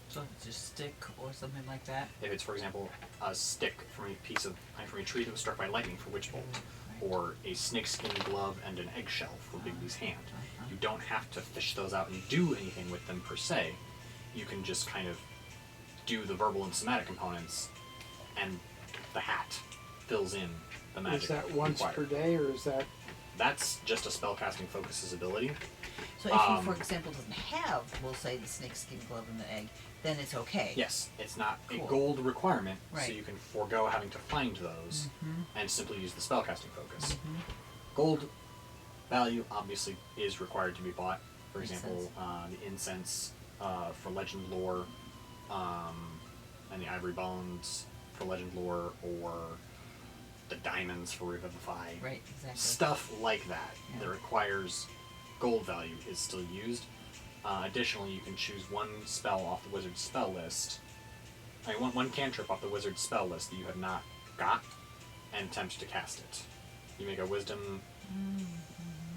So just stick or something like that? If it's, for example, a stick from a tree that was struck by lightning for Witch Bolt, or a snakeskin glove and an eggshell for Bigby's hand, you don't have to fish those out and do anything with them per se. You can just kind of do the verbal and somatic components, and the hat fills in the magic. Is that once required. per day, or is that? That's just a spellcasting focus's ability. So if he, for example, doesn't have, we'll say, the snakeskin glove and the egg, then it's okay. Yes, it's not Cool. a gold requirement, so Right. you can forego having to find those and simply use the spellcasting focus. Gold value obviously is required to be bought. For Makes example, the incense for legend lore, and the ivory bones for legend lore, or the diamonds for revivify. Right, exactly. Stuff like that Yeah. that requires gold value is still used. Additionally, you can choose one spell off the wizard's spell list. I mean, one cantrip off the wizard's spell list that you have not got, and attempt to cast it. You make a wisdom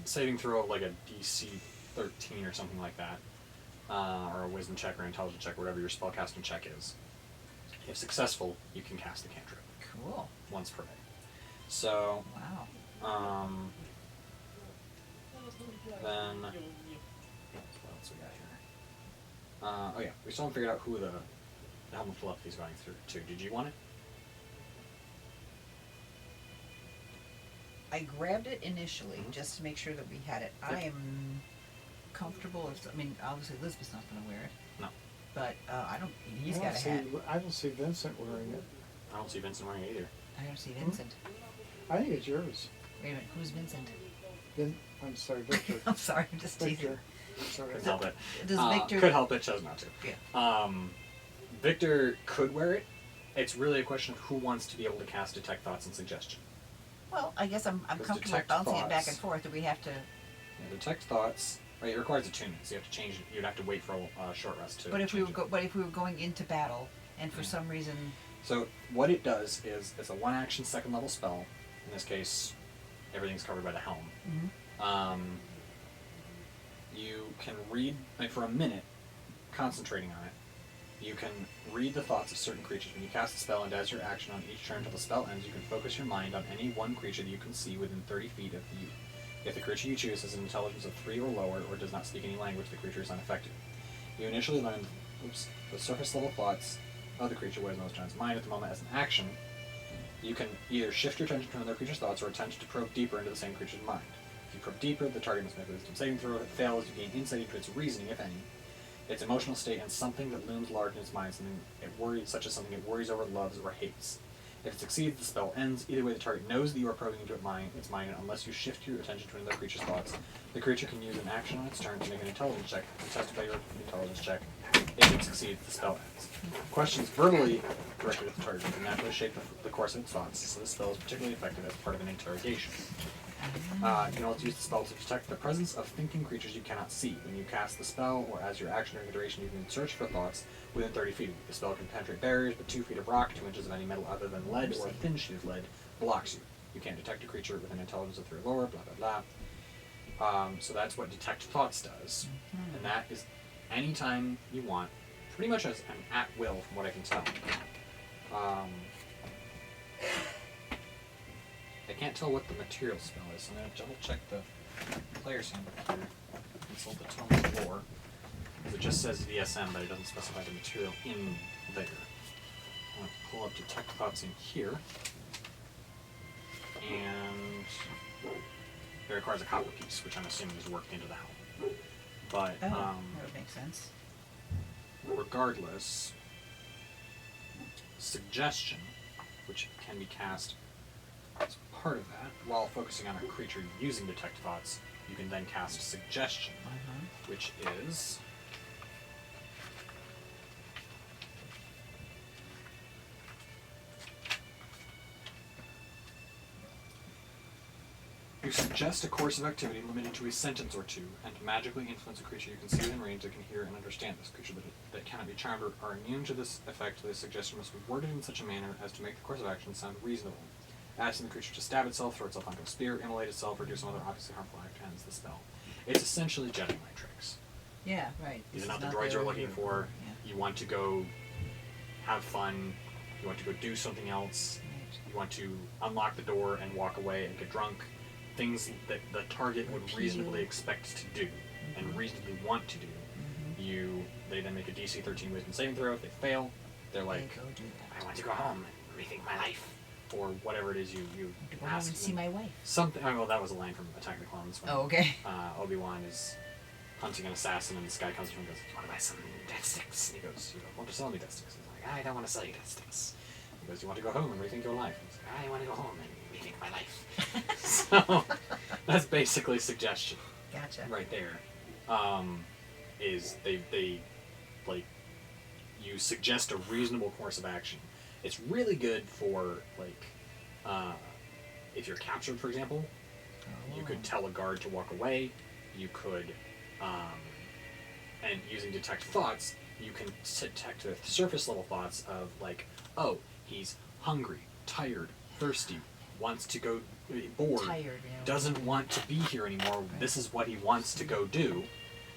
saving throw of like a DC 13 or something like that, or a wisdom check or intelligence check, whatever your spellcasting check is. If successful, you can cast the cantrip Cool. once per day. So, Wow. then what else we got here? Oh yeah, we still haven't figured out who the Helm of Telepathy is going through to. Did you want it? I grabbed it initially Mhm. just to make sure that we had it. Yep. I am comfortable if, I mean, obviously Elizabeth's not going to wear it. No. But I don't, he's I got don't a hat. see- I don't see Vincent wearing it. I don't see Vincent wearing it either. I don't see Vincent. I think it's yours. Wait a minute, who's Vincent? I'm sorry, Victor. I'm sorry, I'm just teasing. Victor. Sorry. Couldn't help it. Does Victor... Could help it, chose not to. Yeah. Victor could wear it. It's really a question of who wants to be able to cast Detect Thoughts and Suggestion. Well, I guess I'm Does comfortable detect bouncing it back thoughts- and forth. Do we have to... Yeah, Detect Thoughts, right, it requires attunement, so you have to change it. You'd have to wait for a short rest to But if we change were it. but if we were going into battle and for Yeah. some reason... So what it does is it's a 1-action 2nd level spell. In this case, everything's covered by the helm. You can read, like for a minute, concentrating on it, you can read the thoughts of certain creatures. When you cast the spell and as your action on each turn until the spell ends, you can focus your mind on any one creature that you can see within 30 feet of you. If the creature you choose has an intelligence of 3 or lower or does not speak any language, the creature is unaffected. You initially learn the surface level thoughts of the creature, what is in those turns' mind at the moment as an action. You can either shift your attention to another creature's thoughts or attempt to probe deeper into the same creature's mind. If you probe deeper, the target must make a wisdom saving throw. If it fails, you gain insight into its reasoning, if any, its emotional state, and something that looms large in its mind, something it worries, such as something it worries over, loves, or hates. If it succeeds, the spell ends. Either way, the target knows that you are probing into its mind, and unless you shift your attention to another creature's thoughts, the creature can use an action on its turn to make an intelligence check, contested by your intelligence check. If it succeeds, the spell ends. Questions verbally directed at the target can naturally shape the course of its thoughts, so this spell is particularly effective as part of an interrogation. You can also use the spell to detect the presence of thinking creatures you cannot see. When you cast the spell, or as your action during the duration, you can search for thoughts within 30 feet. The spell can penetrate barriers, but 2 feet of rock, 2 inches of any metal other than lead, or a thin sheet of lead blocks you. You can't detect a creature with an intelligence of 3 or lower, blah, blah, blah. So that's what Detect Thoughts does. And that is anytime you want, pretty much as an at-will from what I can tell. I can't tell what the material spell is, so I'm going to double-check the player's handbook here. Consult the Tome of Lore. Because it just says VSM, but it doesn't specify the material in there. I'm going to pull up Detect Thoughts in here. And it requires a copper piece, which I'm assuming is worked into the helm. But, Oh, that would make sense. regardless, Suggestion, which can be cast as part of that, while focusing on a creature using Detect Thoughts, you can then cast Suggestion, which is... You suggest a course of activity limited to a sentence or two, and to magically influence a creature you can see within range that can hear and understand this. Creature that cannot be charmed or are immune to this effect, the suggestion must be worded in such a manner as to make the course of action sound reasonable. Asking the creature to stab itself, throw itself onto a spear, immolate itself, or do some other obviously harmful act ends the spell. It's essentially Jedi mind tricks. Yeah, right. These This are is not the droids you're looking original- for. Yeah. You want to go have fun. You want to go do something else. Right. You want to unlock the door and walk away and get drunk. Things that the target would Repeal. reasonably expect to do and reasonably want to do. They then make a DC 13 wisdom saving throw. If they fail, they're like, Go do that. I want to go home and rethink my life. Or whatever it is you To go home ask and see them. my wife. Something. Oh, well, that was a line from Attack of the Clones. When, Oh, okay. Obi-Wan is hunting an assassin, and this guy comes to him and goes, "You want to buy some death sticks?" And he goes, "You don't want to sell me death sticks." He's like, "I don't want to sell you death sticks." He goes, "You want to go home and rethink your life?" He's like, "I want to go home and rethink my life." So that's basically Suggestion Gotcha. right there. Is they like you suggest a reasonable course of action. It's really good for like if you're captured, for example. You could tell a guard to walk away. You could, and using Detect Thoughts, you can detect the surface level thoughts of like, oh, he's hungry, tired, thirsty, wants to go, bored, Tired, doesn't want to be here anymore. This is what he wants to go do.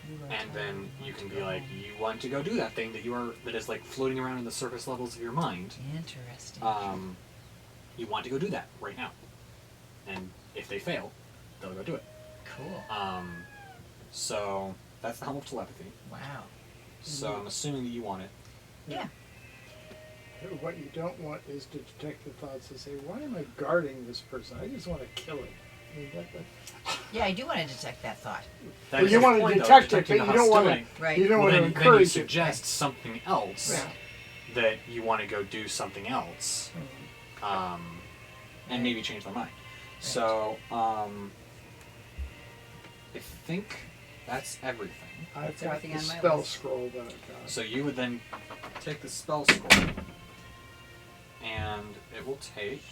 You are And then tired, you want can to be go like, home. you want to go do that thing that is like floating around in the surface levels of your mind. Interesting. You want to go do that right now. And if they fail, they'll go do it. Cool. So that's the Helm of Telepathy. Wow. So I'm assuming that you want it. Yeah. What you don't want is to detect the thoughts and say, why am I guarding this person? I just want to kill it. I mean, Yeah, I do want to detect that thought. That Well, is you the want to point, though, detect it, detecting but the you don't want to. hostility. Right. You don't Well, want to then you encourage it. suggest something else Yeah. that you want to go do something else, and maybe change their mind. So I think that's everything. I've It's got everything the on my spell list. scroll that I've got. So you would then take the spell scroll, and it will take.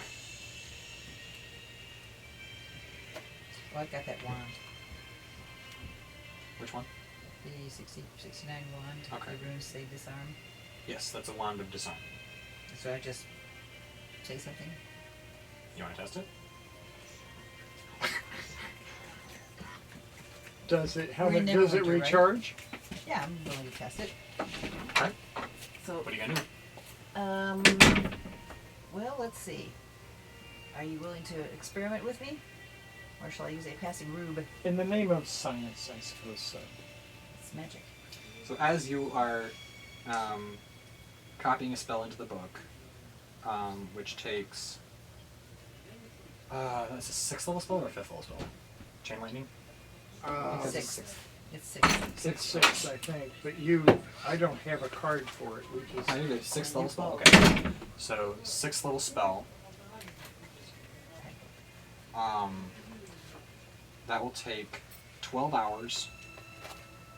Well, I've got that wand. Which one? The 69 wand. Okay. The runes say disarm. Yes, that's a wand of disarm. So I just say something. You want to test it? Does it? How We're in much does it Neverwinter, right? recharge? Yeah, I'm willing to test it. Okay. So, What are you gonna do? well, let's see. Are you willing to experiment with me? Or shall I use a passing rube? In the name of science, I suppose so. It's magic. So as you are copying a spell into the book, which takes that's a 6th level spell or a 5th level spell? Chain lightning. It's Six. Sixth. It's 6. It's 6, I think, but I don't have a card for it, which is. I need a 6th level spell. Okay. So 6th level spell. That will take 12 hours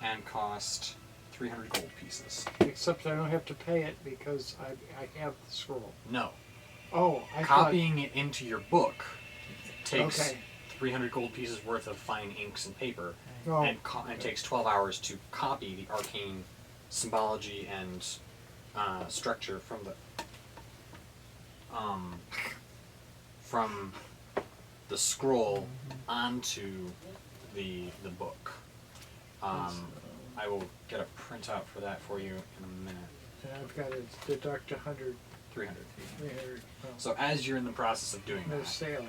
and cost 300 gold pieces. Except I don't have to pay it because I have the scroll. No. Oh, I Copying it into your book takes Okay. 300 gold pieces worth of fine inks and paper, thought. and takes 12 hours to copy the arcane symbology and structure from the scroll onto the book. I will get a printout for that for you in a minute. And I've got to deduct 100, 300. 300. Oh, So as you're in the process of doing no that, sale.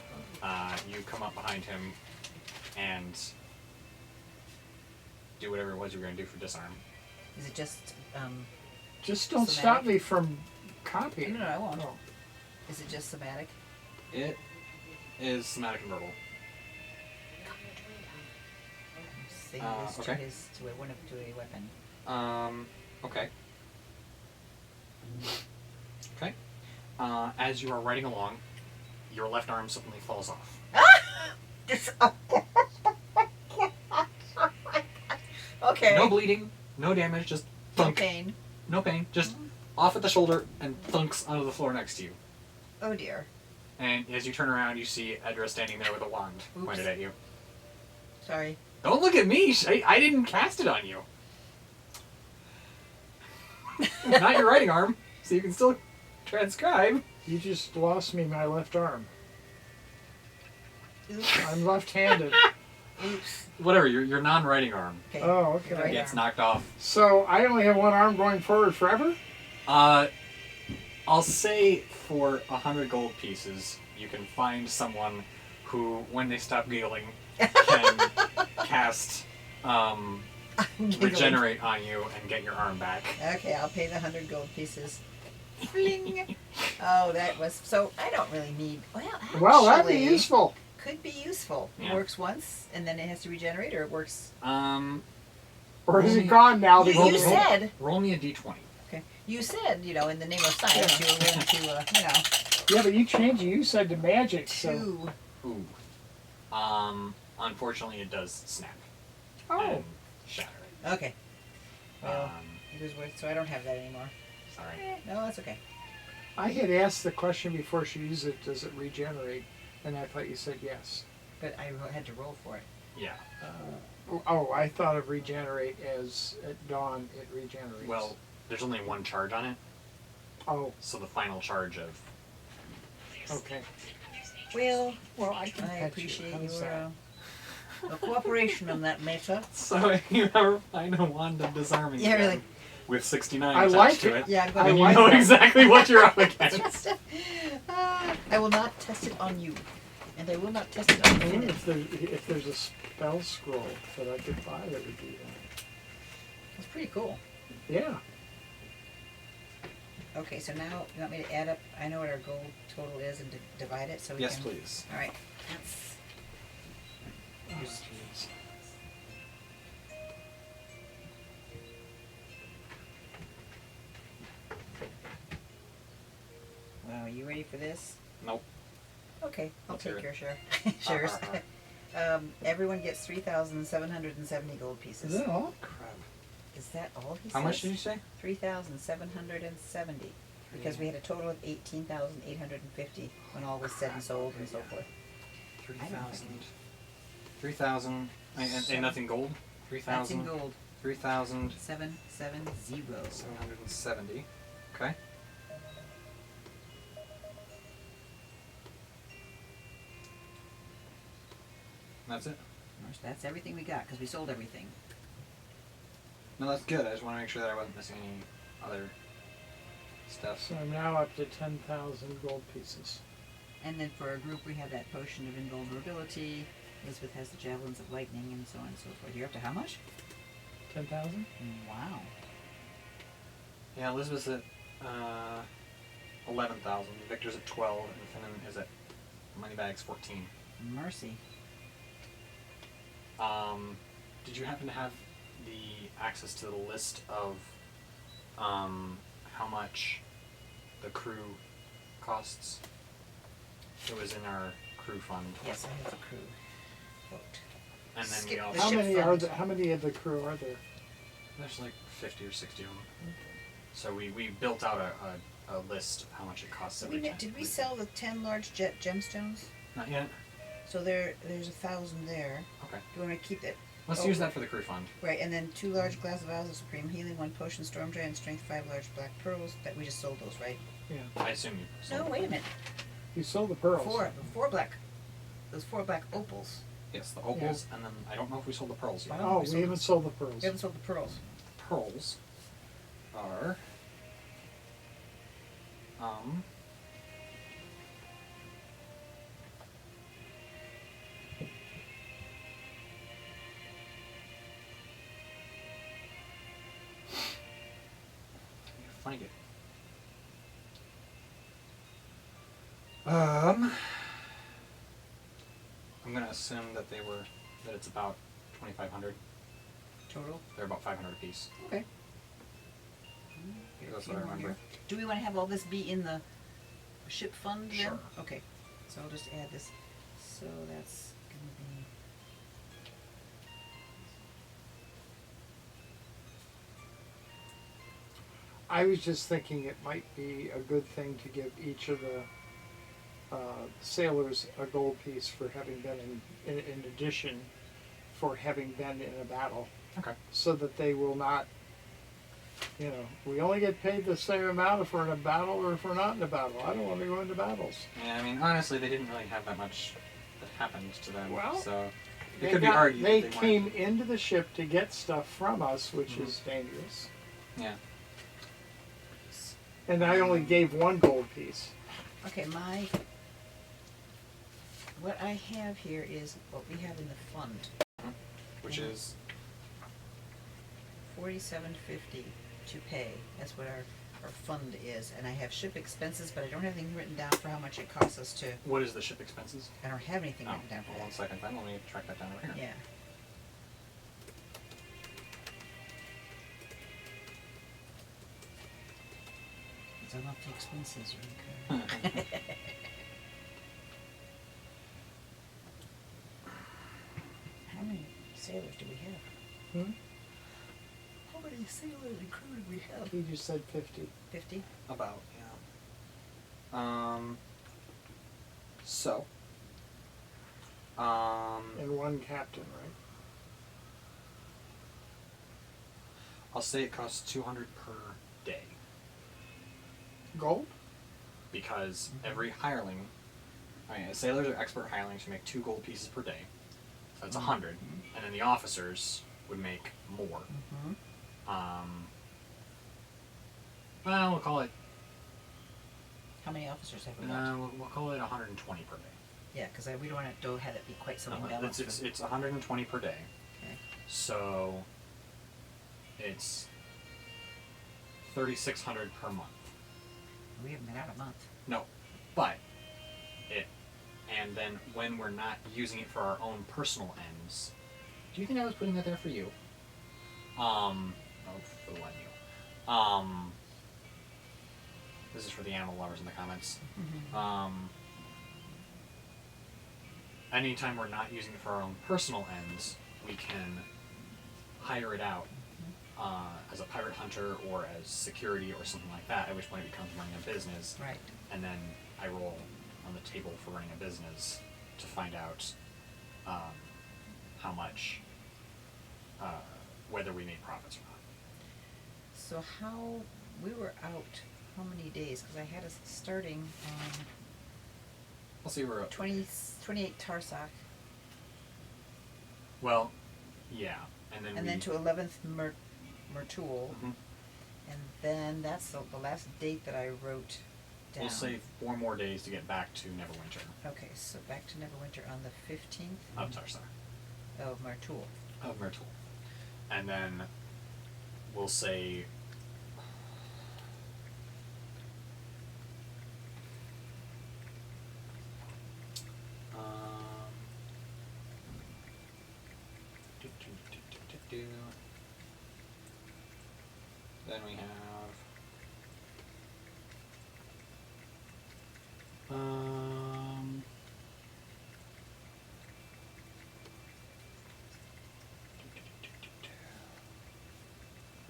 you come up behind him and do whatever it was you were going to do for disarm. Is it just, Just don't Somatic? stop me from copying. No, I won't. Oh. Is it just somatic? It is somatic and verbal. Say this to okay. to a weapon. Okay. Okay. As you are riding along, your left arm suddenly falls off. Okay. No bleeding, no damage, just No thunk. pain. No pain, just off at the shoulder and thunks onto the floor next to you. Oh dear. And as you turn around, you see Edra standing there with a wand Oops. pointed at you. Sorry. Don't look at me! I didn't cast it on you. Not your writing arm, so you can still transcribe. You just lost me my left arm. Oops. I'm left-handed. Oops. Whatever, your non-writing arm Okay. Oh, okay. Right gets arm. knocked off. So I only have one arm going forward forever? I'll say for 100 gold pieces, you can find someone who, when they stop giggling, can cast regenerate on you and get your arm back. Okay, I'll pay the 100 gold pieces. Fling. Oh, that was so. I don't really need. Well, that'd be actually, useful. Could be useful. It Yeah. works once, and then it has to regenerate, or it works. Or is it gone now? You because- said. Roll me a d20. Okay. You said, in the name of science, you were willing to, Yeah, but you changed it. You said to magic, so... to. Ooh. Unfortunately, it does snap Oh. and shatter. Okay. Well, Um, it was worth. So I don't have that anymore. sorry. No, that's okay. I had asked the question before she used it, does it regenerate? And I thought you said yes. But I had to roll for it. Yeah. Oh, I thought of regenerate as at dawn it regenerates. Well, there's only one charge on it, Oh, so the final charge of. okay. Well, Well, I can I pet appreciate you. How's your that? cooperation on that matter. So if you ever find a wand of disarming Yeah, really. with 69 I attached like to it. it, Yeah, I'm I going then you like know that. exactly what you're up against. I will not test it on you, and I will not test it on I wonder Kenneth. if there's a spell scroll that I could buy that would do that. It's pretty cool. Yeah. Okay, so now you want me to add up? I know what our gold total is and divide it, so we Yes, can. please. All right. That's. Oh, jeez. Wow, you ready for this? Nope. Okay, I'll Let's hear take it. your share. Shares. Everyone gets 3,770 gold Is pieces. that all? Crap. Is that all he How says? much did you say? 3,770. Because we had a total of 18,850 when all was said and sold and so forth. 3,000. 3,000. And nothing gold? That's in 3,000. gold. 3,770. 770. Okay. That's it? That's everything we got because we sold everything. No, that's good. I just want to make sure that I wasn't missing any other stuff. So I'm now up to 10,000 gold pieces. And then for our group, we have that potion of invulnerability. Elizabeth has the javelins of lightning and so on and so forth. You're up to how much? 10,000? Wow. Yeah, Elizabeth's at 11,000. Victor's at 12, and Finnan is at Moneybags 14. Mercy. Did you happen to have the access to the list of how much the crew costs? It was in our crew fund. Yes, I have the crew. Quote. And then we Skip also the How ship many are fund. there? How many of the crew are there? there's like 50 or 60 of them. So we built out a list of how much it costs every time. Did we sell the 10 large gemstones? Not yet. So there's 1,000 there. Okay. Do you want to keep it? Let's use that for the crew fund. Right, and then 2 large glass vials of supreme healing, 1 potion storm giant strength, 5 large black pearls. That we just sold those, right? Yeah. I assume you. No, sold wait a them. minute. You sold the pearls. 4 black. those 4 black opals. Yes, the opals, and then I don't know if we sold the pearls yet. Wow. Oh, we haven't sold the pearls. We haven't sold the pearls. Pearls are find it. I'm gonna assume that it's about 2,500. Total. They're about 500 apiece. Okay. That's what I remember. Do we want to have all this be in the ship fund then? Sure. Okay. So I'll just add this. So that's gonna be. I was just thinking it might be a good thing to give each of the sailors a gold piece for having been in addition for having been in a battle, Okay. so that they will not, we only get paid the same amount if we're in a battle or if we're not in a battle. I don't want to go into battles. Yeah, I mean, honestly, they didn't really have that much that happened to them. Well, so it They could be got- argued they that they came weren't. into the ship to get stuff from us, which Mhm. is dangerous. Yeah. And I only gave 1 gold piece. Okay, what I have here is what we have in the fund. Which Yeah. is 4750 to pay. That's what our fund is. And I have ship expenses, but I don't have anything written down for how much it costs us to. what is the ship expenses? I don't have anything Oh, written down for well, that. 1 second then. Let me track that down over here. Yeah. It's all up to expenses, okay. How many sailors do we have? Hmm? How many sailors and crew do we have? He just said 50. 50? About, yeah. So. And 1 captain, right? I'll say it costs 200 per day. Gold? Because every hireling, sailors are expert hirelings who make 2 gold pieces per day. So that's 100. And then the officers would make more. Mm-hmm. Well, we'll call it, How many officers have we got? we'll call it 120 per day. Yeah, because we don't want to have it be quite so No, imbalanced. it's 120 per day. Okay. So it's 3,600 per month. We haven't been out a month. No, but and then when we're not using it for our own personal ends, do you think I was putting that there for you? Oh, for the one you. This is for the animal lovers in the comments. Anytime we're not using it for our own personal ends, we can hire it out as a pirate hunter or as security or something like that, at which point it becomes running a business. Right. And then I roll on the table for running a business to find out how much, whether we made profits or not. So we were out how many days? Because I had us starting on I'll see where. 28 Tarsak, Well, yeah, and then and we. then to 11th Mertul, Mhm. and then that's the last date that I wrote down. We'll say 4 more days to get back to Neverwinter Okay, so back to Neverwinter on the 15th of Tarsar. of Mertul. Of Myrtle. And then we'll say then we have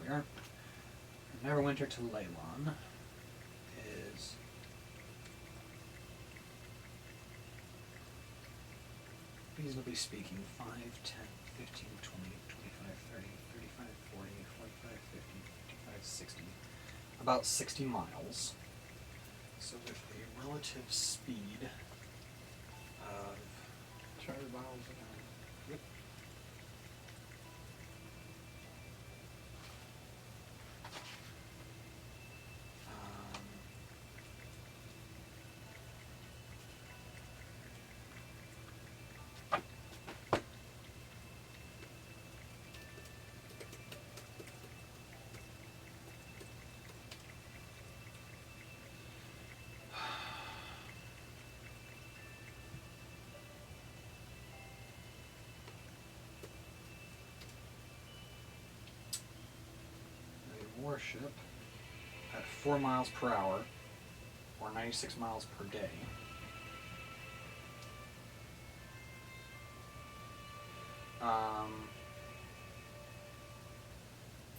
we are Neverwinter to Leylon is reasonably speaking 5, 10, 15, 20, 25, 30, 35, 40, 45, 50, 55, 60. About 60 miles. So with a relative speed of 200 miles an hour. Yep. A warship at 4 miles per hour or 96 miles per day.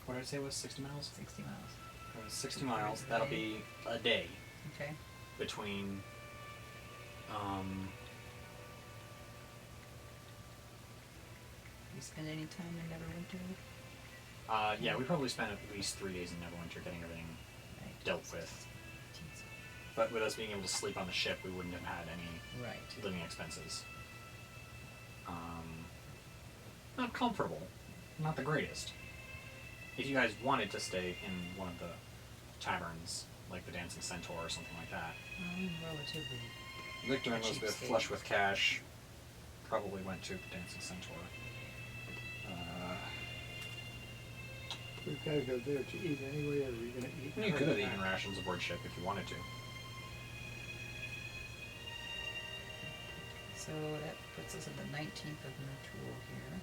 What did I say was 60 miles? 60 miles. 60 miles. That'll be a day Okay. between. You spend any time in Neverwinter? Yeah, we probably spent at least 3 days in Neverwinter getting everything Right. dealt with. But with us being able to sleep on the ship, we wouldn't have had any Right. living expenses. Not comfortable, not the greatest. If you guys wanted to stay in one of the taverns, like the Dancing Centaur or something like that, Relatively. Victor and A Elizabeth, cheapskate. flush with cash, probably went to the Dancing Centaur. We've got to go there to eat anyway, or are we going to eat? You could further eat back? in rations aboard ship if you wanted to. So that puts us at the 19th of Mertul here.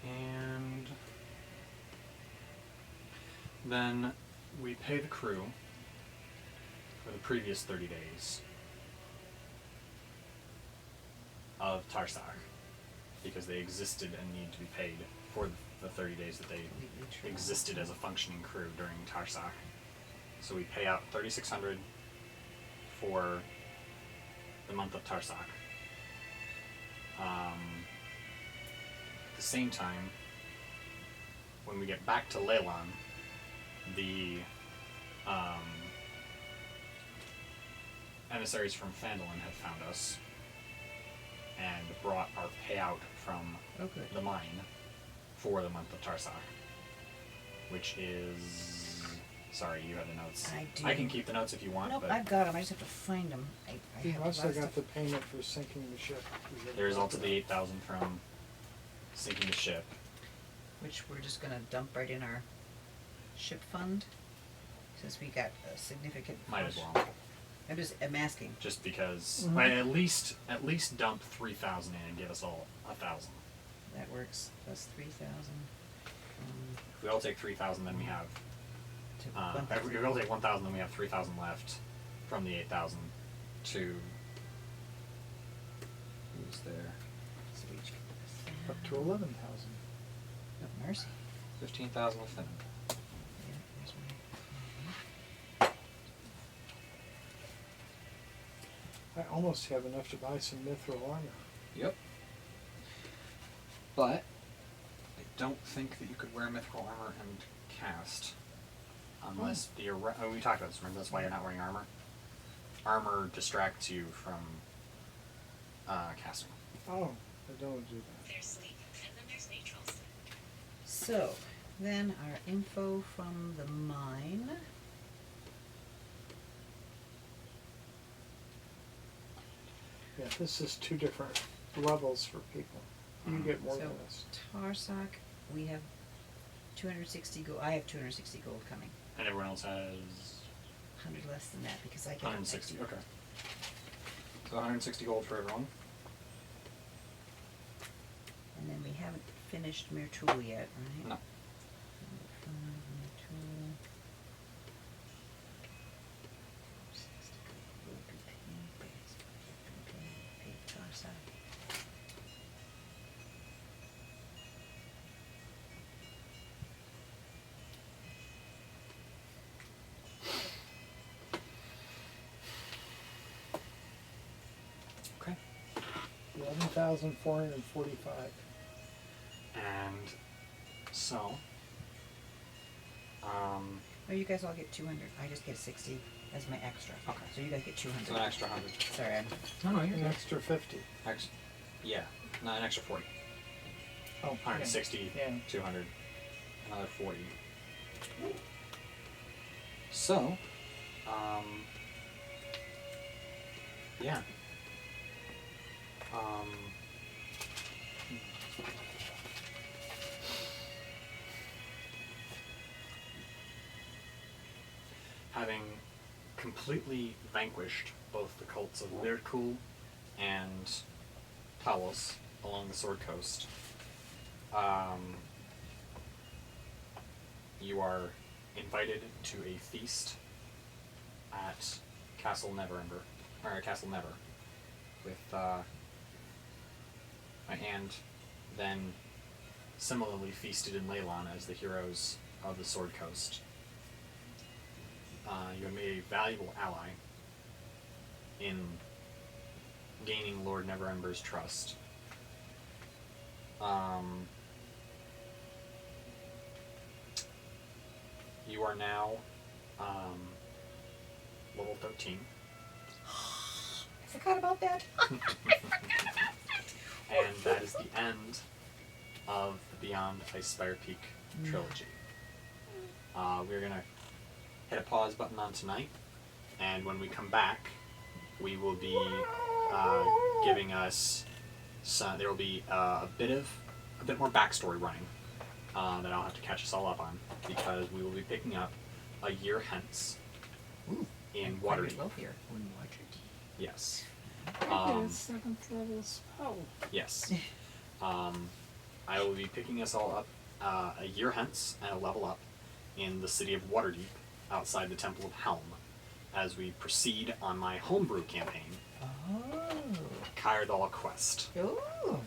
And then we pay the crew for the previous 30 days of Tarsak because they existed and need to be paid for the 30 days that they Completely true. existed as a functioning crew during Tarsak. So we pay out 3,600 for the month of Tarsak. At the same time, when we get back to Leyland, the emissaries from Phandalin have found us and brought our payout from Oh, good. the mine for the month of Tarsak, which is... Sorry, you have the notes. I do. I can keep the notes if you want, Nope, but I've got them. I just have to find them. I You've have also lots got of- the payment for sinking the ship. there's also the 8,000 from sinking the ship. which we're just gonna dump right in our ship fund, since we got a significant. Might as portion. well. I'm asking. Just because, Mhm. well, at least dump 3,000 in and give us all 1,000. That works. Plus 3,000. If we all take 3,000, then we have. To If we all take 1,000, then we have 3,000 left from the 8,000 to. Who's there? So we each get Up to 11,000. Oh, mercy. 15,000 with Finn. Yeah, there's my. I almost have enough to buy some mithril armor. Yep. But I don't think that you could wear mythical armor and cast unless the we talked about this. Remember, that's why you're not wearing armor. Armor distracts you from casting. Oh, I don't do that. There's sleep, and then there's neutrals. So, then our info from the mine. Yeah, this is 2 different levels for people. You get more So, than us. Tarsak, we have 260 gold. I have 260 gold coming. And everyone else has 100 less than that because I get 160. Okay. So 160 gold for everyone. And then we haven't finished Mertul yet, right? No. Mertul. 60 gold will be paid. Paid Tarsak. Okay. 11,445. And so, Oh, you guys all get 200. I just get 60. as my extra. Okay. So you guys get 200. So an extra 100. Sorry, I'm No, no, you're An good. extra 50. Yeah, not an extra 40. Oh, 160, Yeah. 200, another 40. So, yeah. Having completely vanquished both the cults of Virkul and Talos along the Sword Coast, you are invited to a feast at Castle Neverwinter, or Castle Never, with and then similarly feasted in Leyland as the heroes of the Sword Coast. You have made a valuable ally in gaining Lord Neverember's trust. You are now level 13. I forgot about that. And that is the end of the Beyond Icespire Peak trilogy. We're going to hit a pause button on tonight, and when we come back, we will be giving us some, there will be a bit more backstory running that I'll have to catch us all up on, because we will be picking up a year hence in Waterdeep. Wealthier. Yes. Okay, 7th level spell. Yes. I will be picking us all up a year hence and a level up in the city of Waterdeep outside the Temple of Helm as we proceed on my homebrew campaign, Oh. Kyrdal Quest. Ooh,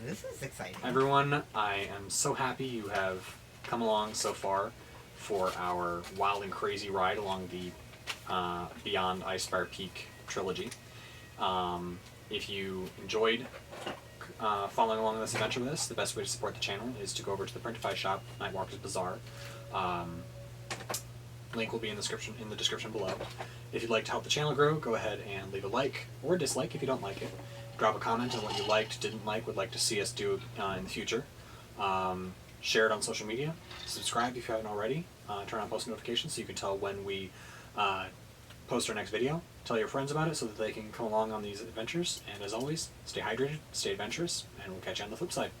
this is exciting. Everyone, I am so happy you have come along so far for our wild and crazy ride along the Beyond Icespire Peak trilogy. If you enjoyed following along this adventure with us, the best way to support the channel is to go over to the Printify shop, Nightwalker's Bazaar. Link will be in the description below. If you'd like to help the channel grow, go ahead and leave a like or dislike if you don't like it. Drop a comment on what you liked, didn't like, would like to see us do in the future. Share it on social media. Subscribe if you haven't already. Turn on post notifications so you can tell when we post our next video. Tell your friends about it so that they can come along on these adventures. And as always, stay hydrated, stay adventurous, and we'll catch you on the flip side.